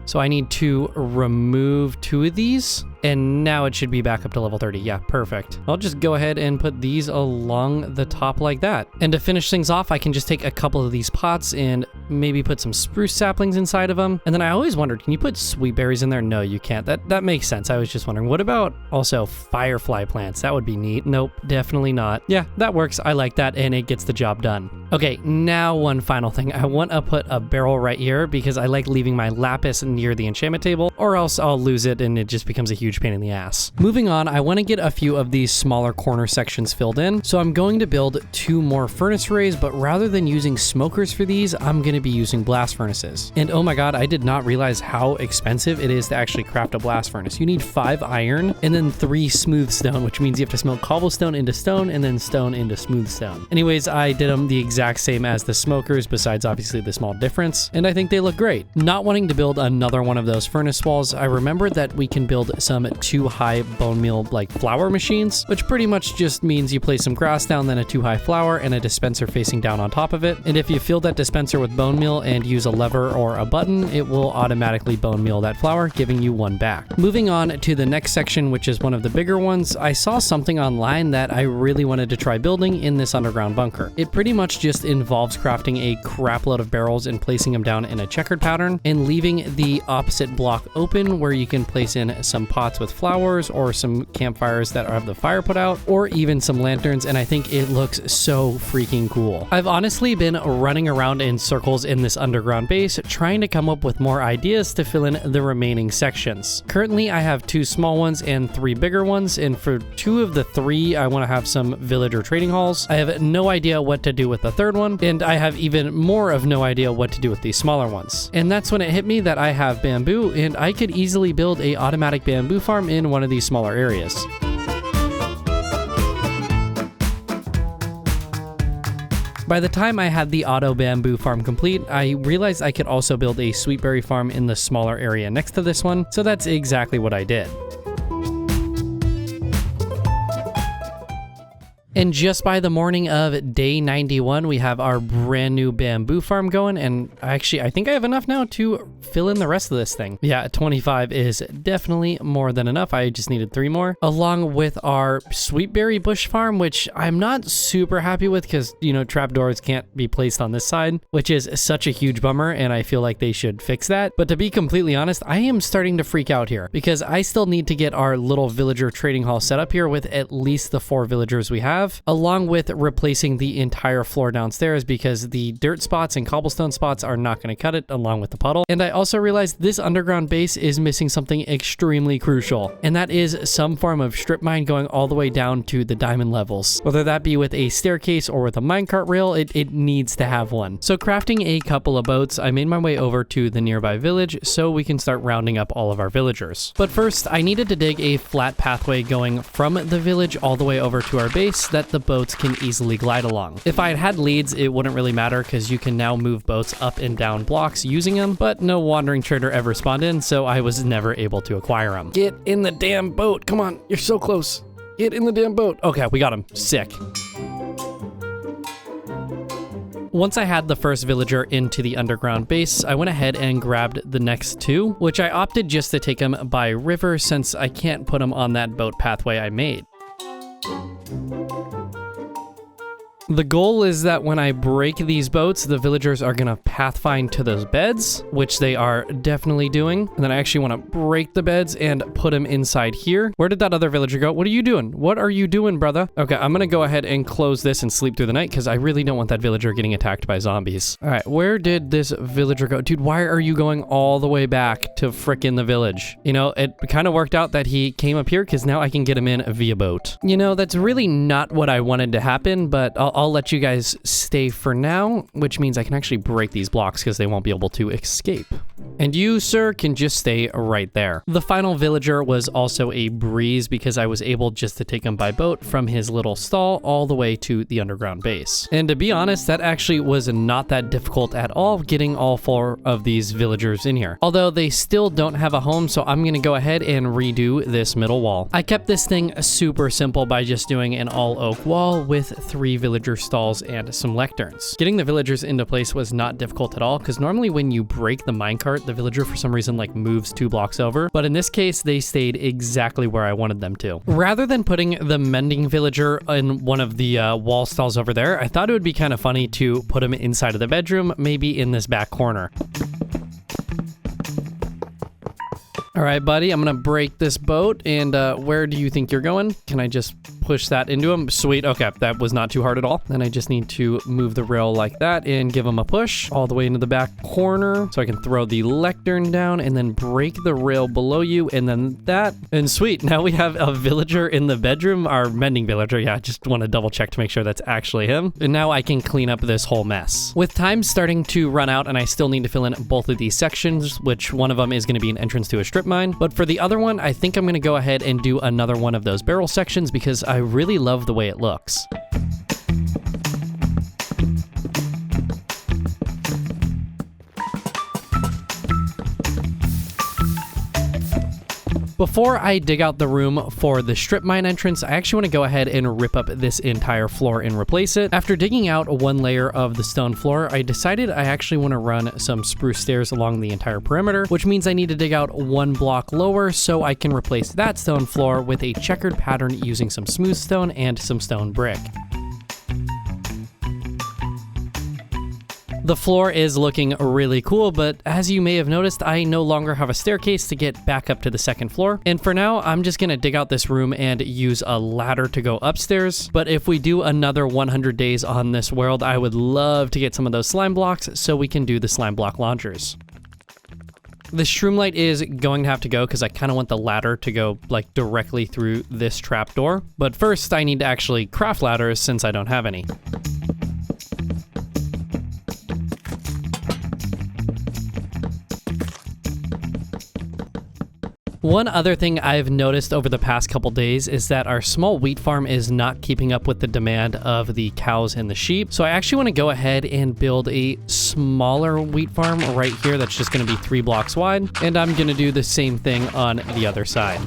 So I need to remove 2 of these. And now it should be back up to level 30. Yeah, perfect. I'll just go ahead and put these along the top like that. And to finish things off, I can just take a couple of these pots and maybe put some spruce saplings inside of them. And then I always wondered, can you put sweet berries in there? No, you can't. That makes sense. I was just wondering, what about also firefly plants? That would be neat. Nope, definitely not. Yeah, that works. I like that, and it gets the job done. Okay, now one final thing. I want to put a barrel right here because I like leaving my lapis near the enchantment table, or else I'll lose it and it just becomes a huge pain in the ass. Moving on, I want to get a few of these smaller corner sections filled in, so I'm going to build 2 more furnace arrays, but rather than using smokers for these, I'm going to be using blast furnaces. And oh my god, I did not realize how expensive it is to actually craft a blast furnace. You need 5 iron and then 3 smooth stone, which means you have to smelt cobblestone into stone and then stone into smooth stone. Anyways, I did them the exact same as the smokers, besides obviously the small difference, and I think they look great. Not wanting to build another one of those furnace walls, I remembered that we can build some 2-high bone meal like flour machines, which pretty much just means you place some grass down, then a 2-high flour and a dispenser facing down on top of it. And if you fill that dispenser with bone meal and use a lever or a button, it will automatically bone meal that flour, giving you 1 back. Moving on to the next section, which is one of the bigger ones, I saw something online that I really wanted to try building in this underground bunker. It pretty much just involves crafting a crap load of barrels and placing them down in a checkered pattern and leaving the opposite block open where you can place in some pots with flowers or some campfires that have the fire put out, or even some lanterns, and I think it looks so freaking cool. I've honestly been running around in circles in this underground base trying to come up with more ideas to fill in the remaining sections. Currently I have 2 small ones and 3 bigger ones, and for 2 of the 3 I want to have some villager trading halls. I have no idea what to do with the 3rd one, and I have even more of no idea what to do with these smaller ones. And that's when it hit me that I have bamboo, and I could easily build a automatic bamboo farm in one of these smaller areas. By the time I had the auto bamboo farm complete, I realized I could also build a sweetberry farm in the smaller area next to this one, so that's exactly what I did. And just by the morning of day 91, we have our brand new bamboo farm going. And actually, I think I have enough now to fill in the rest of this thing. Yeah, 25 is definitely more than enough. I just needed 3 more. Along with our sweetberry bush farm, which I'm not super happy with because, you know, trapdoors can't be placed on this side, which is such a huge bummer. And I feel like they should fix that. But to be completely honest, I am starting to freak out here because I still need to get our little villager trading hall set up here with at least the 4 villagers we have, along with replacing the entire floor downstairs because the dirt spots and cobblestone spots are not going to cut it, along with the puddle. And I also realized this underground base is missing something extremely crucial, and that is some form of strip mine going all the way down to the diamond levels. Whether that be with a staircase or with a minecart rail, it needs to have one. So crafting a couple of boats, I made my way over to the nearby village so we can start rounding up all of our villagers. But first, I needed to dig a flat pathway going from the village all the way over to our base that the boats can easily glide along. If I had had leads, it wouldn't really matter because you can now move boats up and down blocks using them, but no wandering trader ever spawned in, so I was never able to acquire them. Get in the damn boat. Come on, you're so close. Get in the damn boat. Okay, we got him. Sick. Once I had the first villager into the underground base, I went ahead and grabbed the next 2, which I opted just to take them by river since I can't put them on that boat pathway I made. The goal is that when I break these boats, the villagers are gonna pathfind to those beds, which they are definitely doing. And then I actually want to break the beds and put them inside here. Where did that other villager go? What are you doing? What are you doing, brother? Okay, I'm gonna go ahead and close this and sleep through the night because I really don't want that villager getting attacked by zombies. All right, where did this villager go? Dude, why are you going all the way back to frickin' the village? You know, it kind of worked out that he came up here because now I can get him in via boat. You know, that's really not what I wanted to happen, but I'll let you guys stay for now, which means I can actually break these blocks because they won't be able to escape. And you, sir, can just stay right there. The final villager was also a breeze because I was able just to take him by boat from his little stall all the way to the underground base. And to be honest, that actually was not that difficult at all, getting all 4 of these villagers in here. Although they still don't have a home, so I'm gonna go ahead and redo this middle wall. I kept this thing super simple by just doing an all oak wall with 3 villager stalls and some lecterns. Getting the villagers into place was not difficult at all because normally when you break the minecart, the villager for some reason like moves 2 blocks over, but in this case they stayed exactly where I wanted them to. Rather than putting the mending villager in one of the wall stalls over there, I thought it would be kind of funny to put him inside of the bedroom, maybe in this back corner. All right, buddy, I'm gonna break this boat, and where do you think you're going? Can I just push that into him? Sweet, okay, that was not too hard at all. Then I just need to move the rail like that and give him a push all the way into the back corner so I can throw the lectern down and then break the rail below you, and then that, and sweet, now we have a villager in the bedroom, our mending villager. Yeah, I just want to double check to make sure that's actually him. And now I can clean up this whole mess. With time starting to run out and I still need to fill in both of these sections, which one of them is gonna be an entrance to a strip mine, but for the other one, I think I'm gonna go ahead and do another one of those barrel sections because I really love the way it looks. Before I dig out the room for the strip mine entrance, I actually want to go ahead and rip up this entire floor and replace it. After digging out 1 layer of the stone floor, I decided I actually want to run some spruce stairs along the entire perimeter, which means I need to dig out 1 block lower so I can replace that stone floor with a checkered pattern using some smooth stone and some stone brick. The floor is looking really cool, but as you may have noticed, I no longer have a staircase to get back up to the 2nd floor. And for now, I'm just gonna dig out this room and use a ladder to go upstairs. But if we do another 100 days on this world, I would love to get some of those slime blocks so we can do the slime block launchers. The shroomlight is going to have to go because I kind of want the ladder to go like directly through this trapdoor. But first, I need to actually craft ladders since I don't have any. One other thing I've noticed over the past couple days is that our small wheat farm is not keeping up with the demand of the cows and the sheep. So I actually want to go ahead and build a smaller wheat farm right here that's just going to be 3 blocks wide. And I'm going to do the same thing on the other side.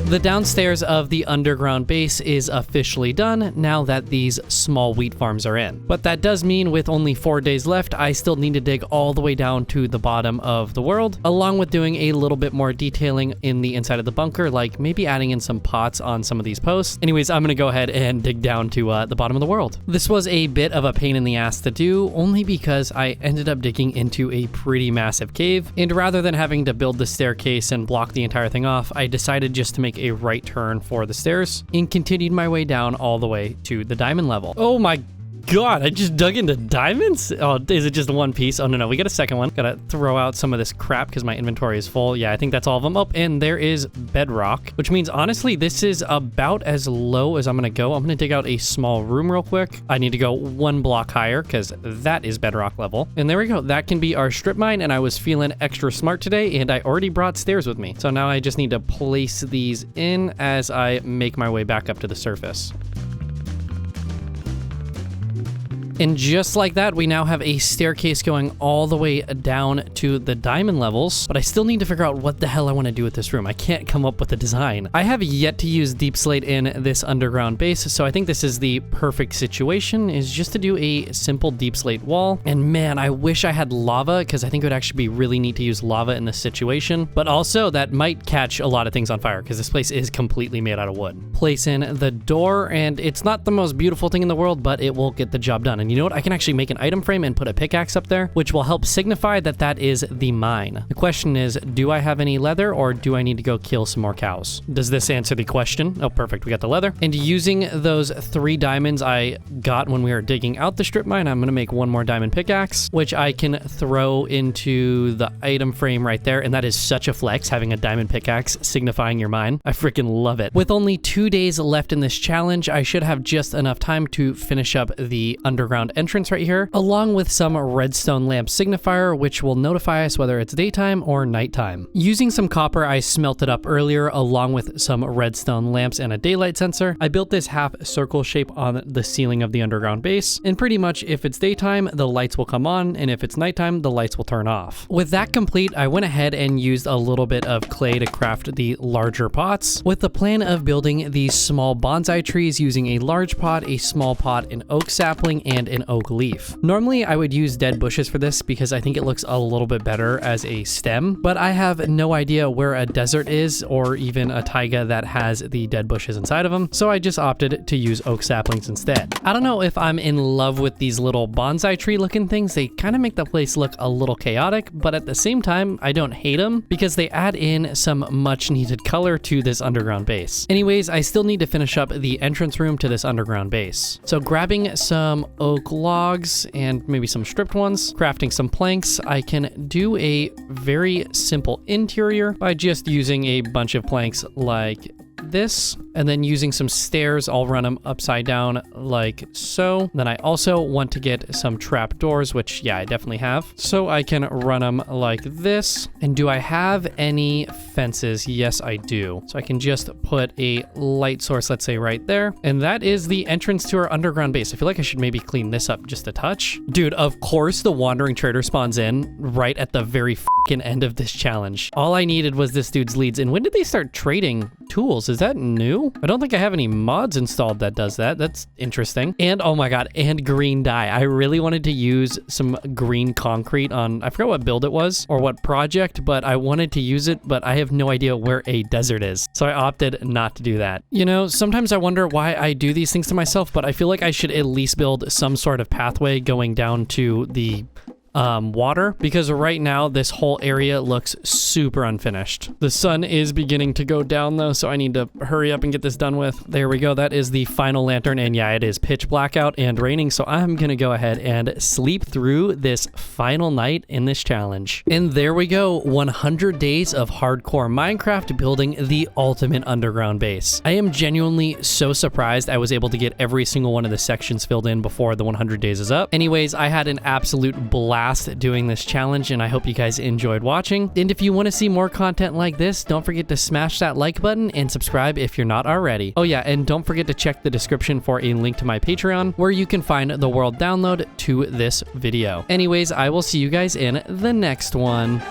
The downstairs of the underground base is officially done now that these small wheat farms are in. But that does mean with only 4 days left, I still need to dig all the way down to the bottom of the world, along with doing a little bit more detailing in the inside of the bunker, like maybe adding in some pots on some of these posts. Anyways, I'm gonna go ahead and dig down to the bottom of the world. This was a bit of a pain in the ass to do, only because I ended up digging into a pretty massive cave, and rather than having to build the staircase and block the entire thing off, I decided just to make a right turn for the stairs and continued my way down all the way to the diamond level. Oh my God, I just dug into diamonds? Oh, is it just 1 piece? Oh, no, we got a second one. Gotta throw out some of this crap because my inventory is full. Yeah, I think that's all of them. Oh, and there is bedrock, which means honestly, this is about as low as I'm gonna go. I'm gonna dig out a small room real quick. I need to go 1 block higher because that is bedrock level. And there we go. That can be our strip mine. And I was feeling extra smart today and I already brought stairs with me. So now I just need to place these in as I make my way back up to the surface. And just like that, we now have a staircase going all the way down to the diamond levels, but I still need to figure out what the hell I want to do with this room. I can't come up with a design. I have yet to use deep slate in this underground base, so I think this is the perfect situation, is just to do a simple deep slate wall. And man, I wish I had lava, because I think it would actually be really neat to use lava in this situation, but also that might catch a lot of things on fire, because this place is completely made out of wood. Place in the door, and it's not the most beautiful thing in the world, but it will get the job done. And you know what? I can actually make an item frame and put a pickaxe up there, which will help signify that that is the mine. The question is, do I have any leather, or do I need to go kill some more cows? Does this answer the question? Oh, perfect. We got the leather. And using those 3 diamonds I got when we were digging out the strip mine, I'm going to make 1 more diamond pickaxe, which I can throw into the item frame right there. And that is such a flex, having a diamond pickaxe signifying your mine. I freaking love it. With only 2 days left in this challenge, I should have just enough time to finish up the underground entrance right here, along with some redstone lamp signifier, which will notify us whether it's daytime or nighttime. Using some copper I smelted up earlier, along with some redstone lamps and a daylight sensor, I built this half circle shape on the ceiling of the underground base, and pretty much if it's daytime, the lights will come on, and if it's nighttime, the lights will turn off. With that complete, I went ahead and used a little bit of clay to craft the larger pots, with the plan of building these small bonsai trees using a large pot, a small pot, an oak sapling, and an oak leaf. Normally, I would use dead bushes for this because I think it looks a little bit better as a stem, but I have no idea where a desert is or even a taiga that has the dead bushes inside of them, so I just opted to use oak saplings instead. I don't know if I'm in love with these little bonsai tree looking things. They kind of make the place look a little chaotic, but at the same time, I don't hate them because they add in some much needed color to this underground base. Anyways, I still need to finish up the entrance room to this underground base. So grabbing some oak logs and maybe some stripped ones, crafting some planks, I can do a very simple interior by just using a bunch of planks like this, and then using some stairs, I'll run them upside down like so. Then I also want to get some trap doors, which yeah, I definitely have. So I can run them like this. And do I have any fences? Yes, I do. So I can just put a light source, let's say right there. And that is the entrance to our underground base. I feel like I should maybe clean this up just a touch. Dude, of course the wandering trader spawns in right at the very fucking end of this challenge. All I needed was this dude's leads. And when did they start trading tools? Is that new? I don't think I have any mods installed that does that. That's interesting. And oh my god, and green dye. I really wanted to use some green concrete on, I forgot what build it was or what project, but I wanted to use it, but I have no idea where a desert is. So I opted not to do that. You know, sometimes I wonder why I do these things to myself, but I feel like I should at least build some sort of pathway going down to the water, because right now this whole area looks super unfinished. The sun is beginning to go down though, so I need to hurry up and get this done with. There we go. That is the final lantern, and yeah, it is pitch black out and raining, so I'm gonna go ahead and sleep through this final night in this challenge. And there we go, 100 days of hardcore Minecraft building the ultimate underground base. I am genuinely so surprised I was able to get every single one of the sections filled in before the 100 days is up. Anyways, I had an absolute blast doing this challenge, and I hope you guys enjoyed watching. And if you want to see more content like this, don't forget to smash that like button and subscribe if you're not already. Oh yeah, and don't forget to check the description for a link to my Patreon where you can find the world download to this video. Anyways, I will see you guys in the next one.